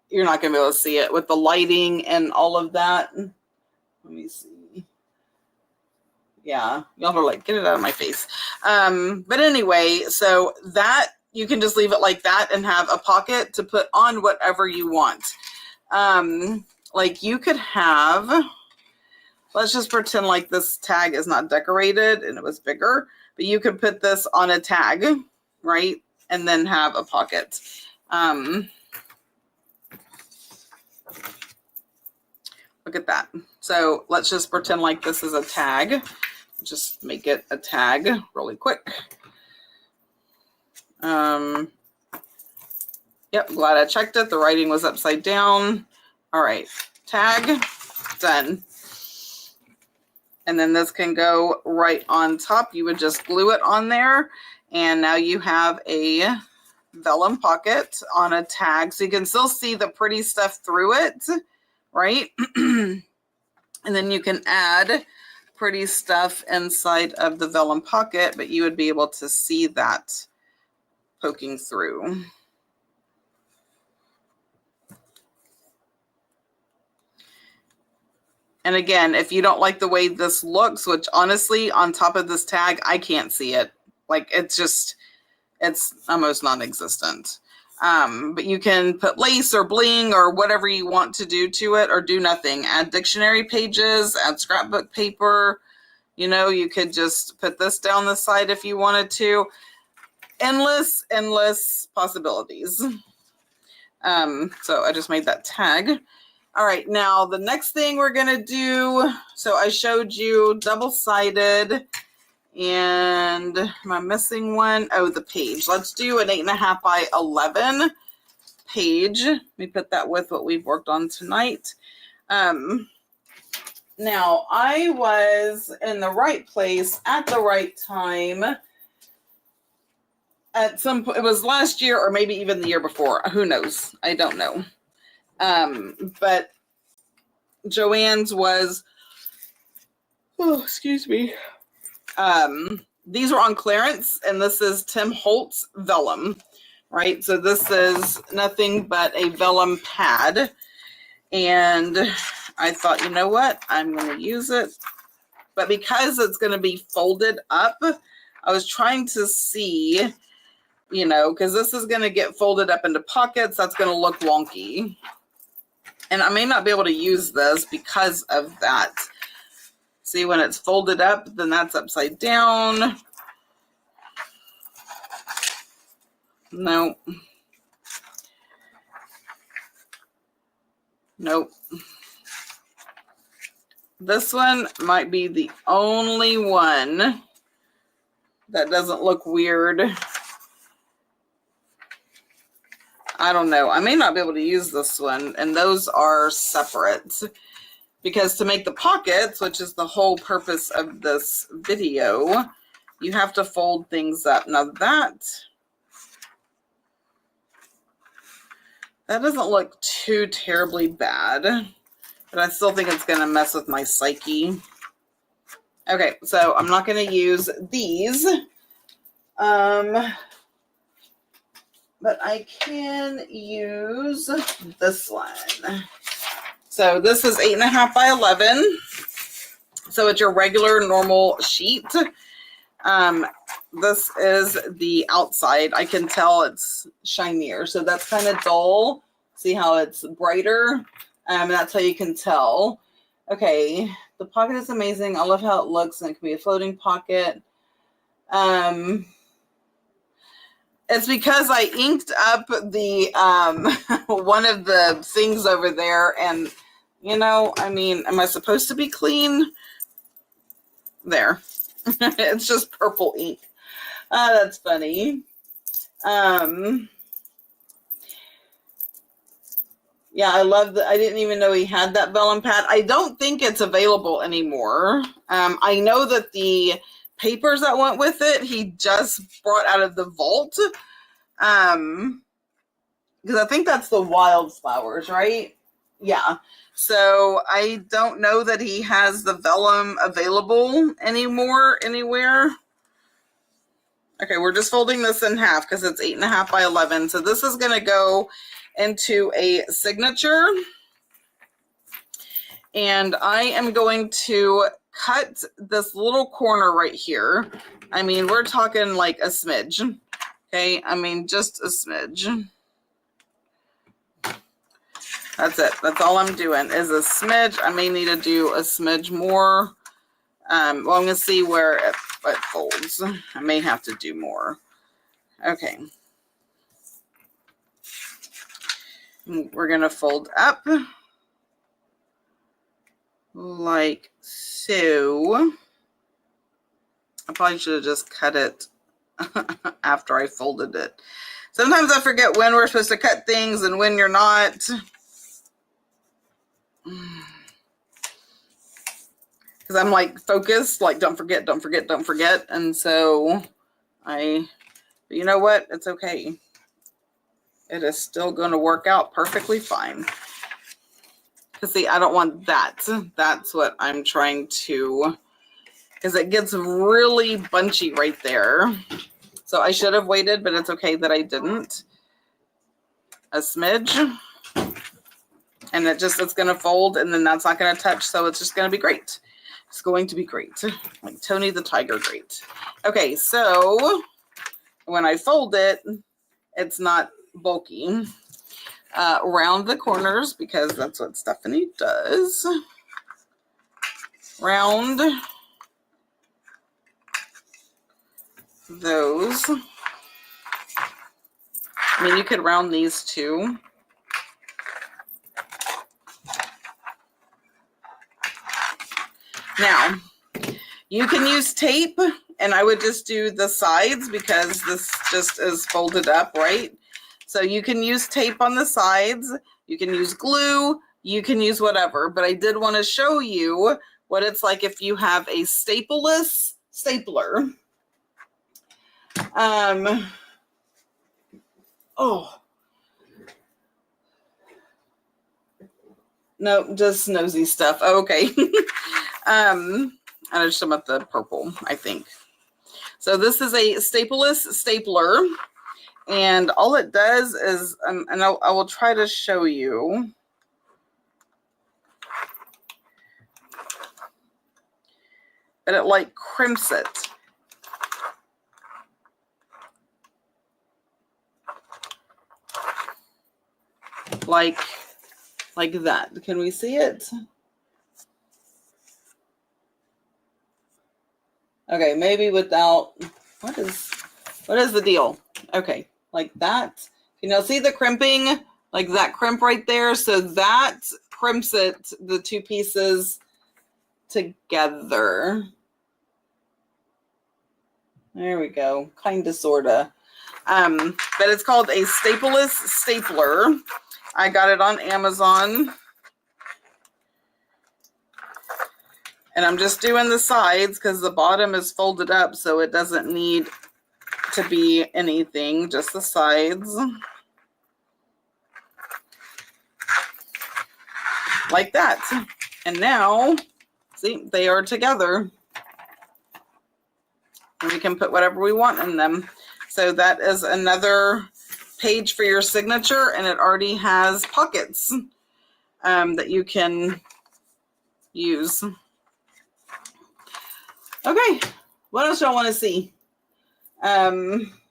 you're not going to be able to see it with the lighting and all of that. Let me see. Yeah, y'all are like, get it out of my face. But anyway, so that you can just leave it like that and have a pocket to put on whatever you want. Like you could have, let's just pretend like this tag is not decorated and it was bigger, but you could put this on a tag, right? And then have a pocket. Look at that. So let's just pretend like this is a tag. Just make it a tag really quick. Yep, glad I checked it. The writing was upside down. All right, tag, done. And then this can go right on top. You would just glue it on there. And now you have a vellum pocket on a tag. So you can still see the pretty stuff through it, right? And then you can add pretty stuff inside of the vellum pocket, but you would be able to see that poking through. And again, if you don't like the way this looks, which honestly, on top of this tag, I can't see it. Like, it's almost non-existent. But you can put lace or bling or whatever you want to do to it, or do nothing. Add dictionary pages, add scrapbook paper. You know, you could just put this down the side if you wanted to. Endless, endless possibilities. So I just made that tag. All right, now the next thing we're going to do, so I showed you double-sided, and am I missing one? Oh, the page. Let's do an 8.5 by 11 page. Let me put that with what we've worked on tonight. Now, I was in the right place at the right time. At some point, it was last year or maybe even the year before. Who knows? I don't know. But Joann's was, oh, excuse me. These were on clearance, and this is Tim Holtz Vellum, right? So this is nothing but a vellum pad. And I thought, you know what? I'm going to use it. But because it's going to be folded up, I was trying to see, you know, because this is going to get folded up into pockets. That's going to look wonky. And I may not be able to use this because of that. See, when it's folded up, then that's upside down. No. Nope. This one might be the only one that doesn't look weird. I don't know. I may not be able to use this one, and those are separate. Because to make the pockets, which is the whole purpose of this video, you have to fold things up. Now that doesn't look too terribly bad, but I still think it's going to mess with my psyche. Okay, so I'm not going to use these. But I can use this one. So this is 8.5 by 11. So it's your regular normal sheet. This is the outside. I can tell it's shinier. So that's kind of dull. See how it's brighter? That's how you can tell. Okay, the pocket is amazing. I love how it looks, and it can be a floating pocket. It's because I inked up the one of the things over there, and you know, I mean, am I supposed to be clean? There. It's just purple ink. That's funny. Yeah, I love that. I didn't even know he had that vellum pad. I don't think it's available anymore. I know that the papers that went with it, he just brought out of the vault. Because I think that's the wildflowers, right? Yeah. So I don't know that he has the vellum available anymore anywhere. Okay, we're just folding this in half because it's 8.5 by 11. So this is going to go into a signature. And I am going to cut this little corner right here. I mean, we're talking like a smidge. Okay, I mean, just a smidge. That's it. That's all I'm doing is a smidge. I may need to do a smidge more. Well, I'm going to see where it folds. I may have to do more. Okay. We're going to fold up like so. I probably should have just cut it after I folded it. Sometimes I forget when we're supposed to cut things and when you're not. Because I'm like focused, like don't forget, don't forget, don't forget. And so but you know what? It's okay. It is still going to work out perfectly fine. Because see, I don't want that. That's what I'm trying to, because it gets really bunchy right there. So I should have waited, but it's okay that I didn't. A smidge. And it's going to fold, and then that's not going to touch, so it's just going to be great. It's going to be great. Like Tony the Tiger great. Okay, so when I fold it, it's not bulky. Round the corners, because that's what Stephanie does. Round those. I mean, you could round these too. Now, you can use tape, and I would just do the sides because this just is folded up, right? So you can use tape on the sides, you can use glue, you can use whatever, but I did want to show you what it's like if you have a stapleless stapler. Oh. No, just nosy stuff. Oh, okay. I just about the purple, I think. So this is a stapleless stapler, and all it does is, and I will try to show you. But it like crimps it. Like that. Can we see it? Okay, maybe without, what is the deal? Okay, like that. You know, see the crimping? Like that crimp right there? So that crimps it, the two pieces together. There we go. Kinda, sorta. But it's called a stapleless stapler. I got it on Amazon. And I'm just doing the sides because the bottom is folded up, so it doesn't need to be anything, just the sides. Like that. And now, see, they are together. And we can put whatever we want in them. So that is another page for your signature, and it already has pockets that you can use. Okay, what else y'all want to see?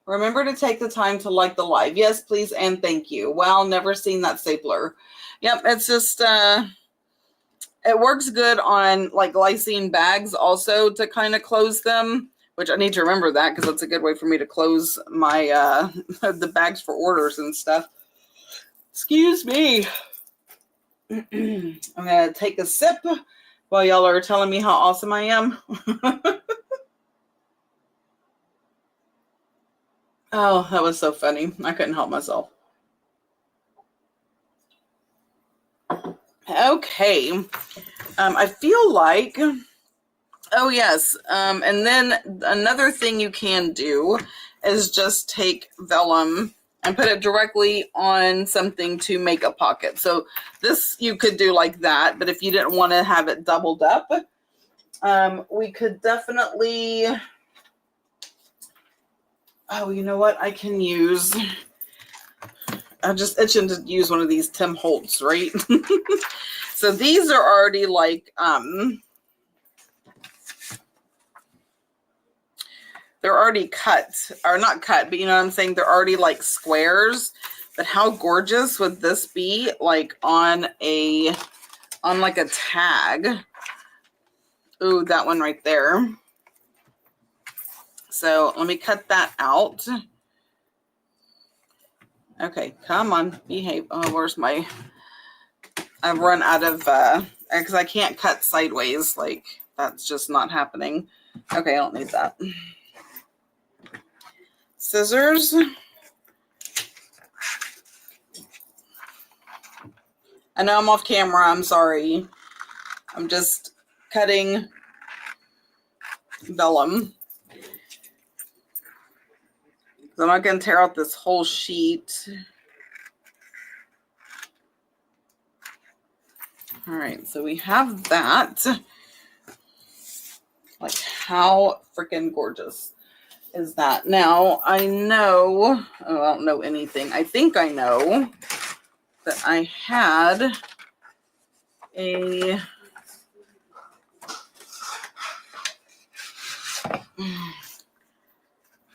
Remember to take the time to like the live. Yes, please, and thank you. Wow, never seen that stapler. Yep, it's just, it works good on like glycine bags also to kind of close them, which I need to remember that because that's a good way for me to close my, the bags for orders and stuff. Excuse me. I'm going to take a sip while y'all are telling me how awesome I am. Oh, that was so funny. I couldn't help myself. Okay. I feel like, oh yes. And then another thing you can do is just take vellum and put it directly on something to make a pocket. So this you could do like that, but if you didn't want to have it doubled up, we could definitely, oh, you know what? I can use, I'm just itching to use one of these Tim Holtz, right? So these are already like, they're already cut, or not cut, but you know what I'm saying? They're already like squares. But how gorgeous would this be like on like a tag? Ooh, that one right there. So let me cut that out. Okay, come on, behave. Oh, where's my, I've run out of, because I can't cut sideways. Like, that's just not happening. Okay, I don't need that. Scissors. I know I'm off camera. I'm sorry. I'm just cutting vellum. I'm not going to tear out this whole sheet. All right, so we have that. Like, how freaking gorgeous is that? Now, I know, oh, I don't know anything. I think I know that I had a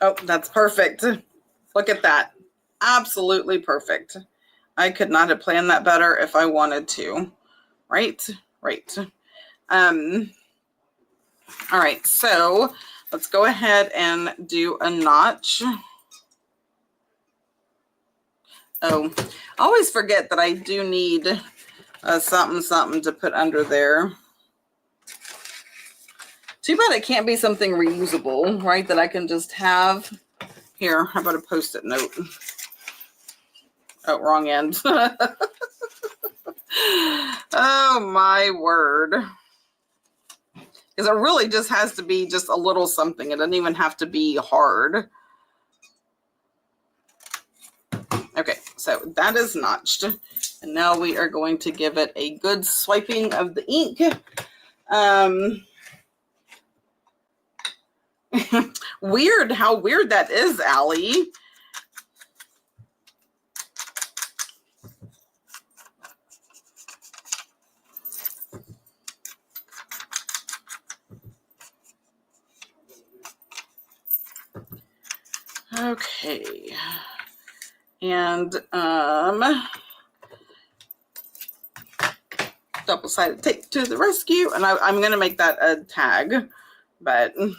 oh, that's perfect. Look at that. Absolutely perfect. I could not have planned that better if I wanted to. Right? Right. All right, so let's go ahead and do a notch. Oh, I always forget that I do need something to put under there. Too bad it can't be something reusable, right? That I can just have. Here, how about a Post-it note? Oh, wrong end. Oh, my word. Because it really just has to be just a little something. It doesn't even have to be hard. Okay, so that is notched. And now we are going to give it a good swiping of the ink. Weird how weird that is, Allie. Okay. And double-sided tape to the rescue. And I'm going to make that a tag, but I'm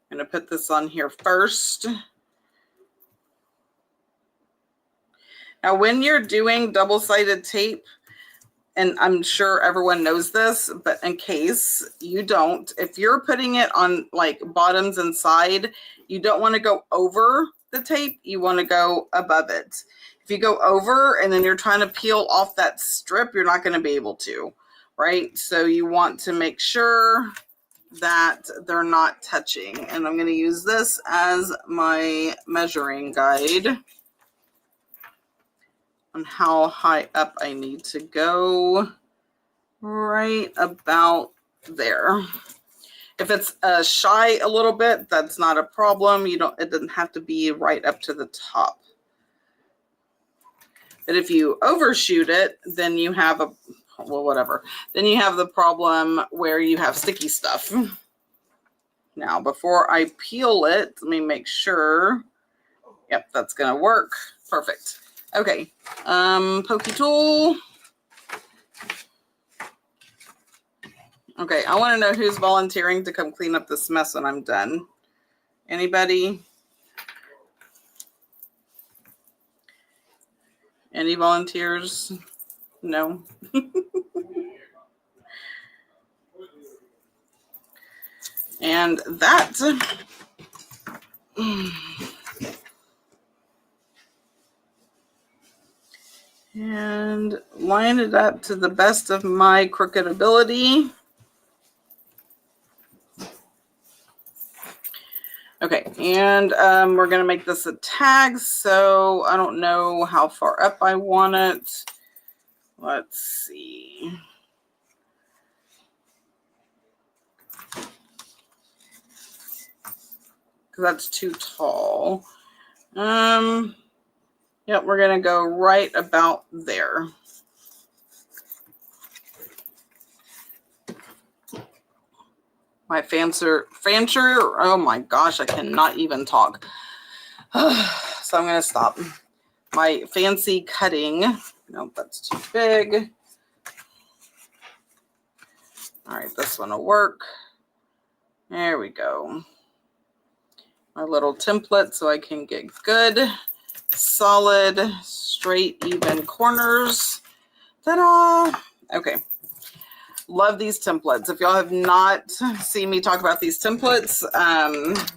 going to put this on here first. Now, when you're doing double-sided tape, and I'm sure everyone knows this, but in case you don't, if you're putting it on like bottoms and side, you don't want to go over the tape. You want to go above it. If you go over and then you're trying to peel off that strip, you're not going to be able to, right? So you want to make sure that they're not touching. And I'm going to use this as my measuring guide on how high up I need to go. Right about there. If it's shy a little bit, that's not a problem. It doesn't have to be right up to the top. But if you overshoot it, then you have then you have the problem where you have sticky stuff. Now, before I peel it, let me make sure. Yep, that's gonna work. Perfect. Okay, pokey tool. Okay, I want to know who's volunteering to come clean up this mess when I'm done. Anybody? Any volunteers? No. And that. And line it up to the best of my crooked ability. Okay, and we're going to make this a tag, so I don't know how far up I want it. Let's see. Because that's too tall. Yep, we're going to go right about there. My fancer, oh my gosh, I cannot even talk. So I'm going to stop. My fancy cutting. Nope, that's too big. All right, this one will work. There we go. My little template so I can get good, solid, straight, even corners. Ta-da! Okay. Love these templates. If y'all have not seen me talk about these templates,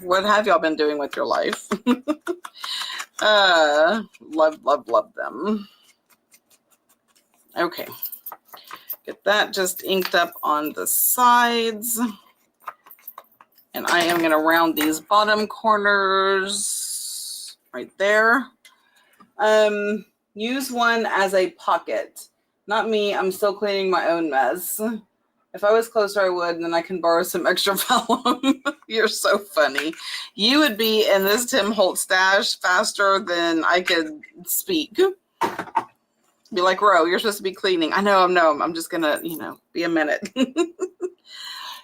what have y'all been doing with your life? Love them. Okay. Get that just inked up on the sides. And I am going to round these bottom corners right there. Use one as a pocket. Not me. I'm still cleaning my own mess. If I was closer, I would, and then I can borrow some extra vellum. You're so funny. You would be in this Tim Holtz stash faster than I could speak. Be like, Ro, you're supposed to be cleaning. I know, I'm just gonna, be a minute.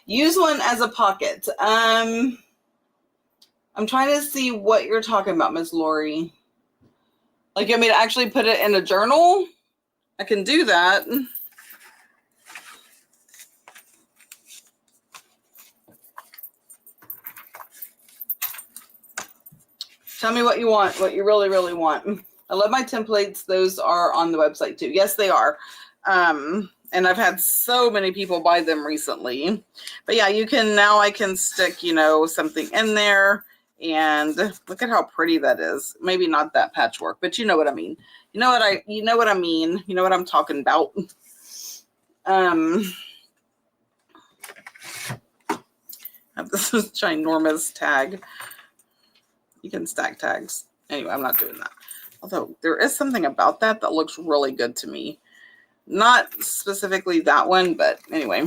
Use one as a pocket. I'm trying to see what you're talking about, Miss Lori. Like, you want me to actually put it in a journal? I can do that. Tell me what you want, what you really, really want. I love my templates. Those are on the website too. Yes, they are. And I've had so many people buy them recently. But yeah, I can stick, something in there. And look at how pretty that is. Maybe not that patchwork, but you know what I mean. You know what I mean. You know what I'm talking about. This is ginormous tag. You can stack tags. Anyway, I'm not doing that. Although there is something about that looks really good to me. Not specifically that one, but anyway.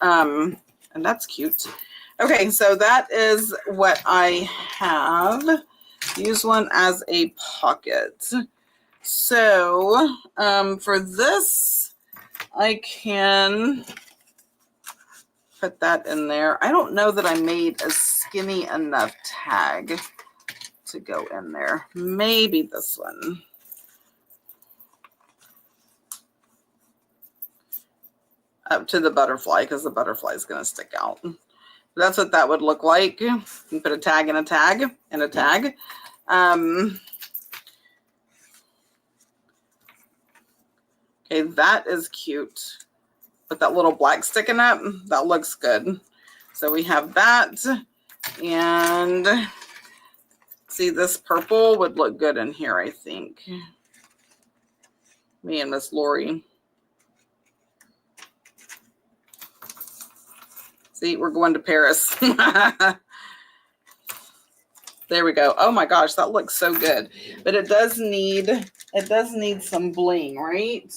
And that's cute. Okay, so that is what I have. Use one as a pocket. So for this, I can put that in there. I don't know that I made a skinny enough tag to go in there. Maybe this one. Up to the butterfly, because the butterfly is going to stick out. That's what that would look like. You put a tag and a tag and a tag. Okay, that is cute. With that little black sticking up, that looks good. So we have that. And see, this purple would look good in here, I think. Me and Miss Lori. See, we're going to Paris. There we go. Oh my gosh, that looks so good. But it does need some bling, right?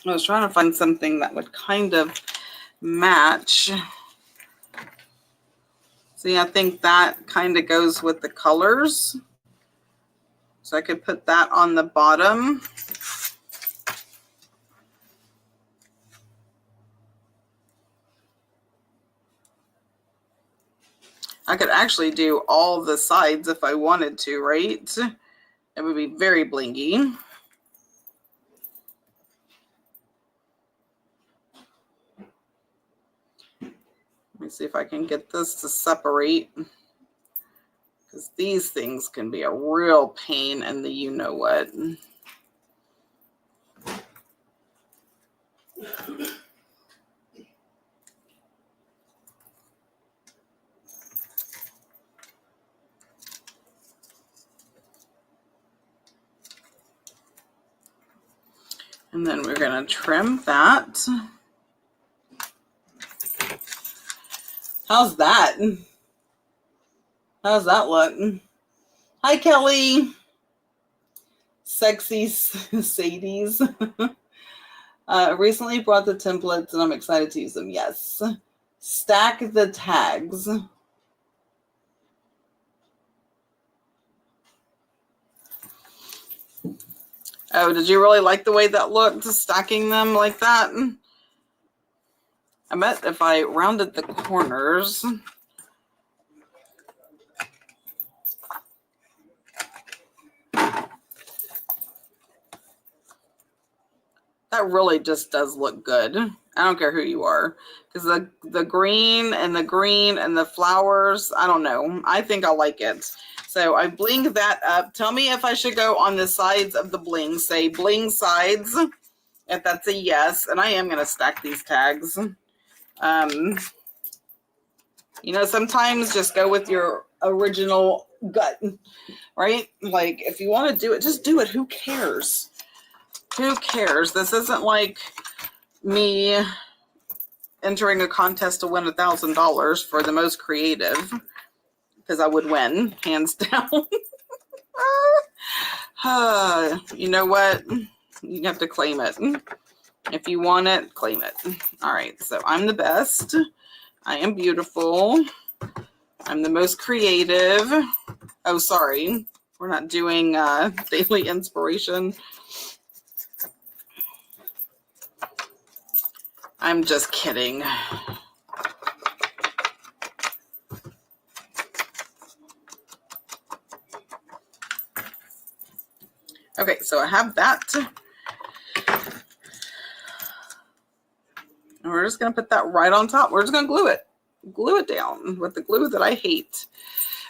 I was trying to find something that would kind of match. See, I think that kind of goes with the colors. So I could put that on the bottom. I could actually do all the sides if I wanted to, right? It would be very blingy. Let me see if I can get this to separate, because these things can be a real pain in the you-know-what. And then we're going to trim that. How's that? How's that look? Hi, Kelly. Sexy Sadies. Recently brought the templates and I'm excited to use them. Yes. Stack the tags. Oh, did you really like the way that looked, stacking them like that? I bet if I rounded the corners, that really just does look good. I don't care who you are, because the green and the flowers, I don't know. I think I like it. So I blinged that up. Tell me if I should go on the sides of the bling. Say bling sides, if that's a yes. And I am going to stack these tags. Sometimes just go with your original gut, right? Like, if you want to do it, just do it. Who cares? Who cares? This isn't like me entering a contest to win $1,000 for the most creative, because I would win, hands down. You know what? You have to claim it. If you want it, claim it. All right, so I'm the best. I am beautiful. I'm the most creative. Oh, sorry. We're not doing daily inspiration. I'm just kidding. Okay, so I have that. And we're just going to put that right on top. We're just going to glue it. Glue it down with the glue that I hate.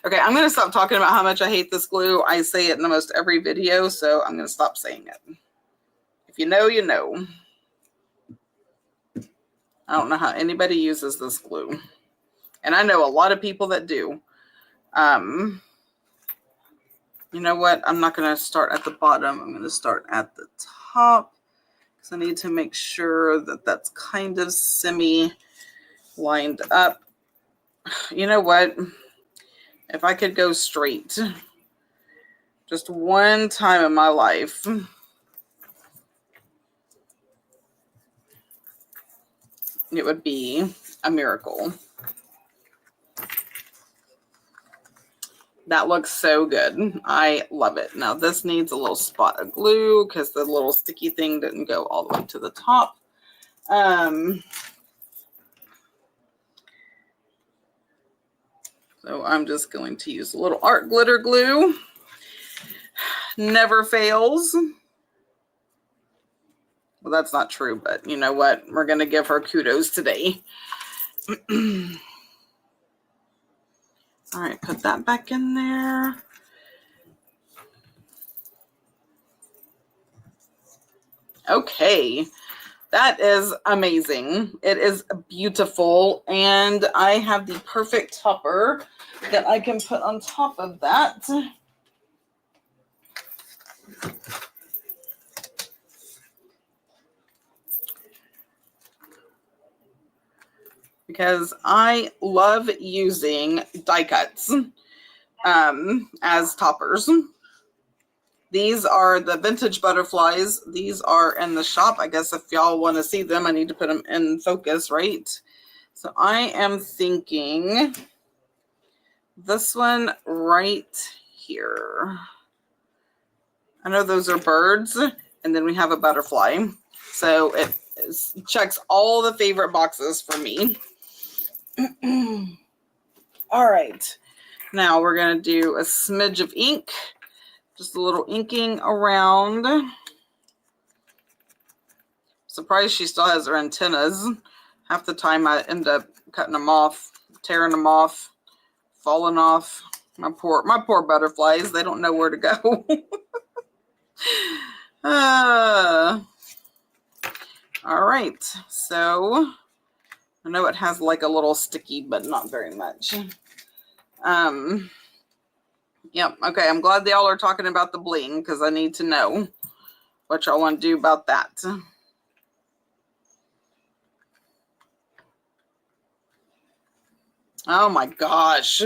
Okay, I'm going to stop talking about how much I hate this glue. I say it in almost every video, so I'm going to stop saying it. If you know, you know. I don't know how anybody uses this glue. And I know a lot of people that do. You know what? I'm not going to start at the bottom. I'm going to start at the top. Because I need to make sure that that's kind of semi-lined up. You know what? If I could go straight just one time in my life, it would be a miracle. That looks so good. I love it. Now this needs a little spot of glue because the little sticky thing didn't go all the way to the top. So I'm just going to use a little art glitter glue. Never fails. Well, that's not true, but you know what? We're going to give her kudos today. All right, put that back in there. Okay, that is amazing. It is beautiful, and I have the perfect topper that I can put on top of that. Because I love using die cuts as toppers. These are the vintage butterflies. These are in the shop. I guess if y'all want to see them, I need to put them in focus, right? So I am thinking this one right here. I know those are birds, and then we have a butterfly. So it checks all the favorite boxes for me. All right, now we're going to do a smidge of ink, just a little inking around. Surprised she still has her antennas. Half the time I end up cutting them off, tearing them off, falling off. My poor butterflies, they don't know where to go. All right, so I know it has like a little sticky, but not very much. Yep, okay, I'm glad y'all are talking about the bling because I need to know what y'all want to do about that. Oh my gosh,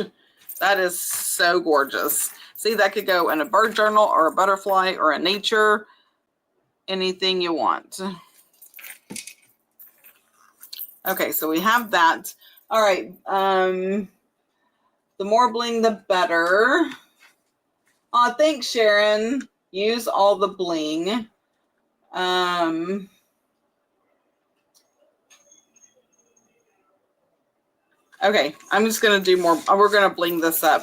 that is so gorgeous. See, that could go in a bird journal or a butterfly or a nature, anything you want. Okay, so we have that. All right, the more bling, the better. Thanks, Sharon. Use all the bling. Okay, I'm just going to do more. We're going to bling this up.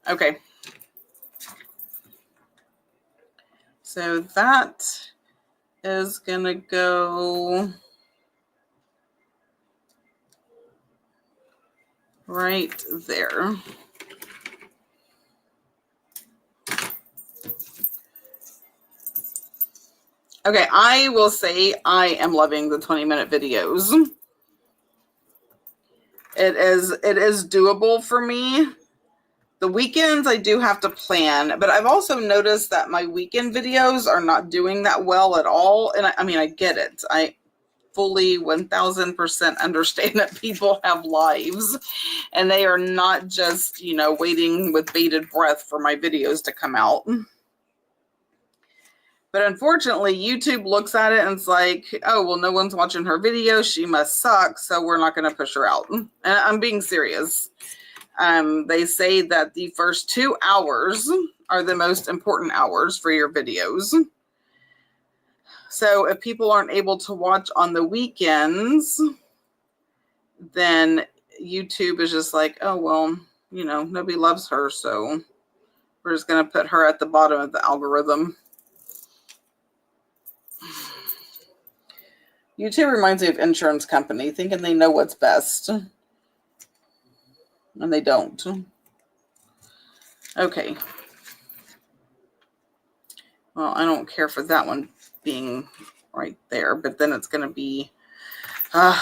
Okay. So that is going to go right there. Okay, I will say I am loving the 20-minute videos. It is doable for me. The weekends I do have to plan, but I've also noticed that my weekend videos are not doing that well at all. And I mean, I get it. fully 1000% understand that people have lives and they are not just, you know, waiting with bated breath for my videos to come out. But unfortunately, YouTube looks at it and it's like, oh, well, no one's watching her video. She must suck, so we're not going to push her out. And I'm being serious. They say that the first 2 hours are the most important hours for your videos. So if people aren't able to watch on the weekends, then YouTube is just like, oh, well, you know, nobody loves her, so we're just going to put her at the bottom of the algorithm. YouTube reminds me of insurance company, thinking they know what's best. And they don't. Okay. Well, I don't care for that one being right there, but then it's going to be... all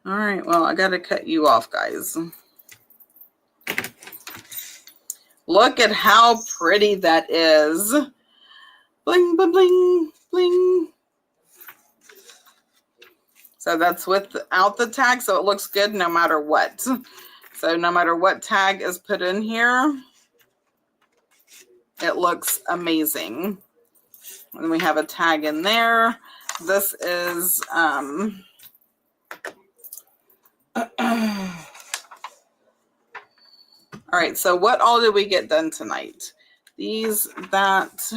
right, well, I got to cut you off, guys. Look at how pretty that is. Bling, bling, bling, bling. So that's without the tag, so it looks good no matter what. So no matter what tag is put in here, it looks amazing. And we have a tag in there. This is all right, so what all did we get done tonight? These, that.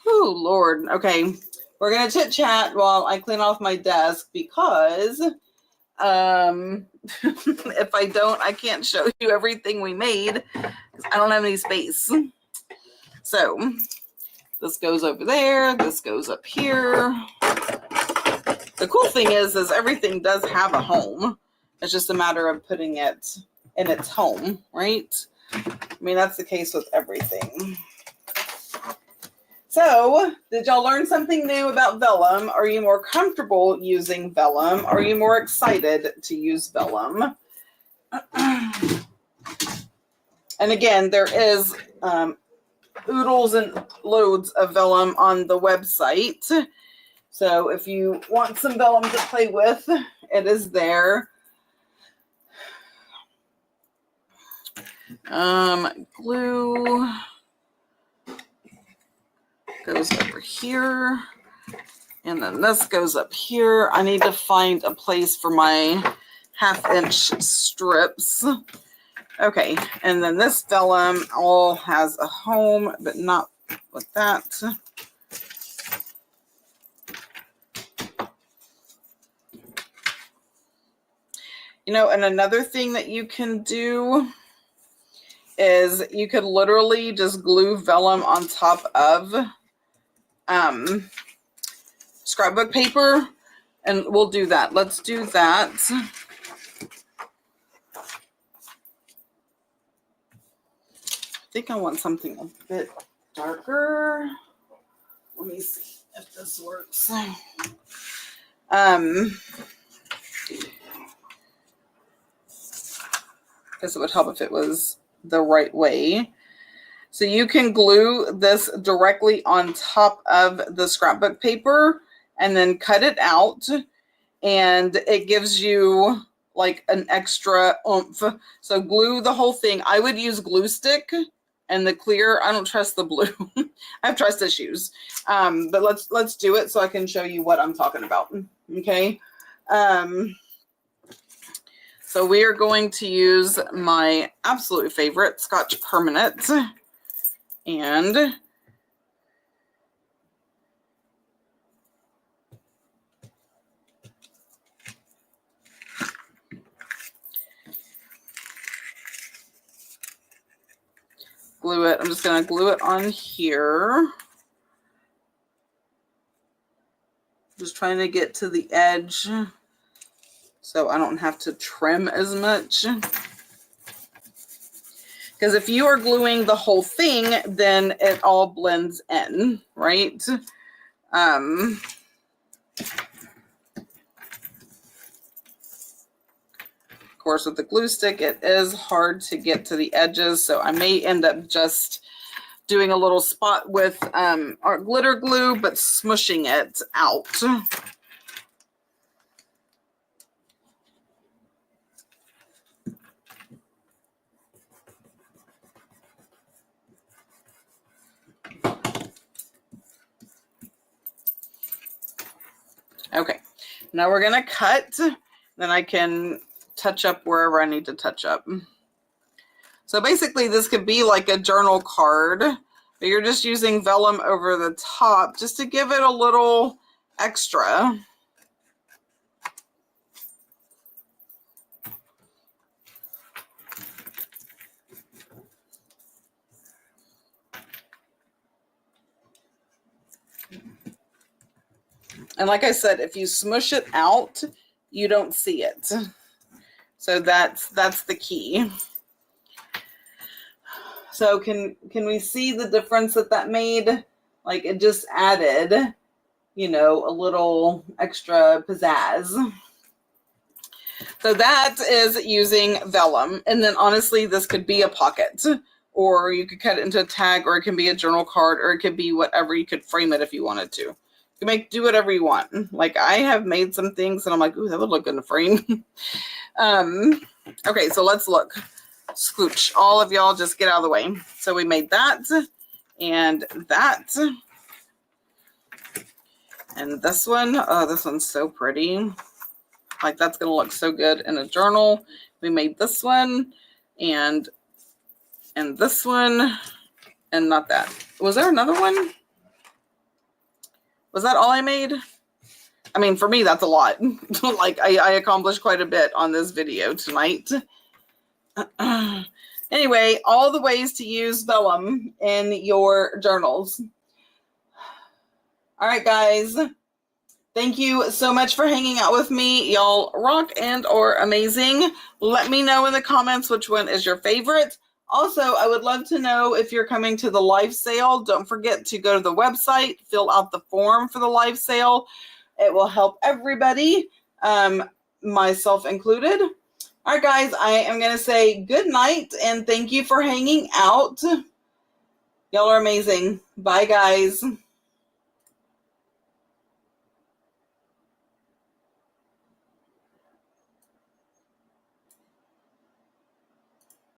Oh, Lord. Okay. We're going to chit chat while I clean off my desk because if I don't, I can't show you everything we made because I don't have any space. So this goes over there. This goes up here. The cool thing is everything does have a home. It's just a matter of putting it in its home, right? I mean, that's the case with everything. So, did y'all learn something new about Vellum? Are you more comfortable using Vellum? Are you more excited to use Vellum? And again, there is oodles and loads of Vellum on the website. So, if you want some Vellum to play with, it is there. Glue goes over here, and then this goes up here. I need to find a place for my 1/2-inch strips. Okay, and then this Vellum all has a home, but not with that. You know, and another thing that you can do is you could literally just glue Vellum on top of scrapbook paper, and we'll do that. Let's do that. I think I want something a bit darker. Let me see if this works. Because it would help if it was the right way. So you can glue this directly on top of the scrapbook paper and then cut it out, and it gives you like an extra oomph. So glue the whole thing. I would use glue stick and the clear. I don't trust the blue. I have trust issues. But let's do it so I can show you what I'm talking about. Okay. So we are going to use my absolute favorite Scotch Permanent. And glue it. I'm just going to glue it on here. Just trying to get to the edge so I don't have to trim as much. Because if you are gluing the whole thing, then it all blends in, right? Of course, with the glue stick, it is hard to get to the edges, so I may end up just doing a little spot with our glitter glue, but smushing it out. Okay, now we're gonna cut, then I can touch up wherever I need to touch up. So basically this could be like a journal card, but you're just using vellum over the top just to give it a little extra. And like I said, if you smush it out, you don't see it. So that's the key. So can we see the difference that made? Like it just added, you know, a little extra pizzazz. So that is using vellum. And then honestly, this could be a pocket, or you could cut it into a tag, or it can be a journal card, or it could be whatever. You could frame it if you wanted to. You can do whatever you want. Like I have made some things and I'm like, ooh, that would look good in a frame. Okay, so let's look. Scooch. All of y'all just get out of the way. So we made that and that. And this one, oh, this one's so pretty. Like that's going to look so good in a journal. We made this one and this one and not that. Was there another one? Was that all I made? I mean, for me, that's a lot. Like I accomplished quite a bit on this video tonight. Anyway, all the ways to use vellum in your journals. All right, guys. Thank you so much for hanging out with me. Y'all rock and or amazing. Let me know in the comments which one is your favorite. Also, I would love to know if you're coming to the live sale. Don't forget to go to the website, fill out the form for the live sale. It will help everybody, myself included. All right, guys, I am going to say good night and thank you for hanging out. Y'all are amazing. Bye, guys.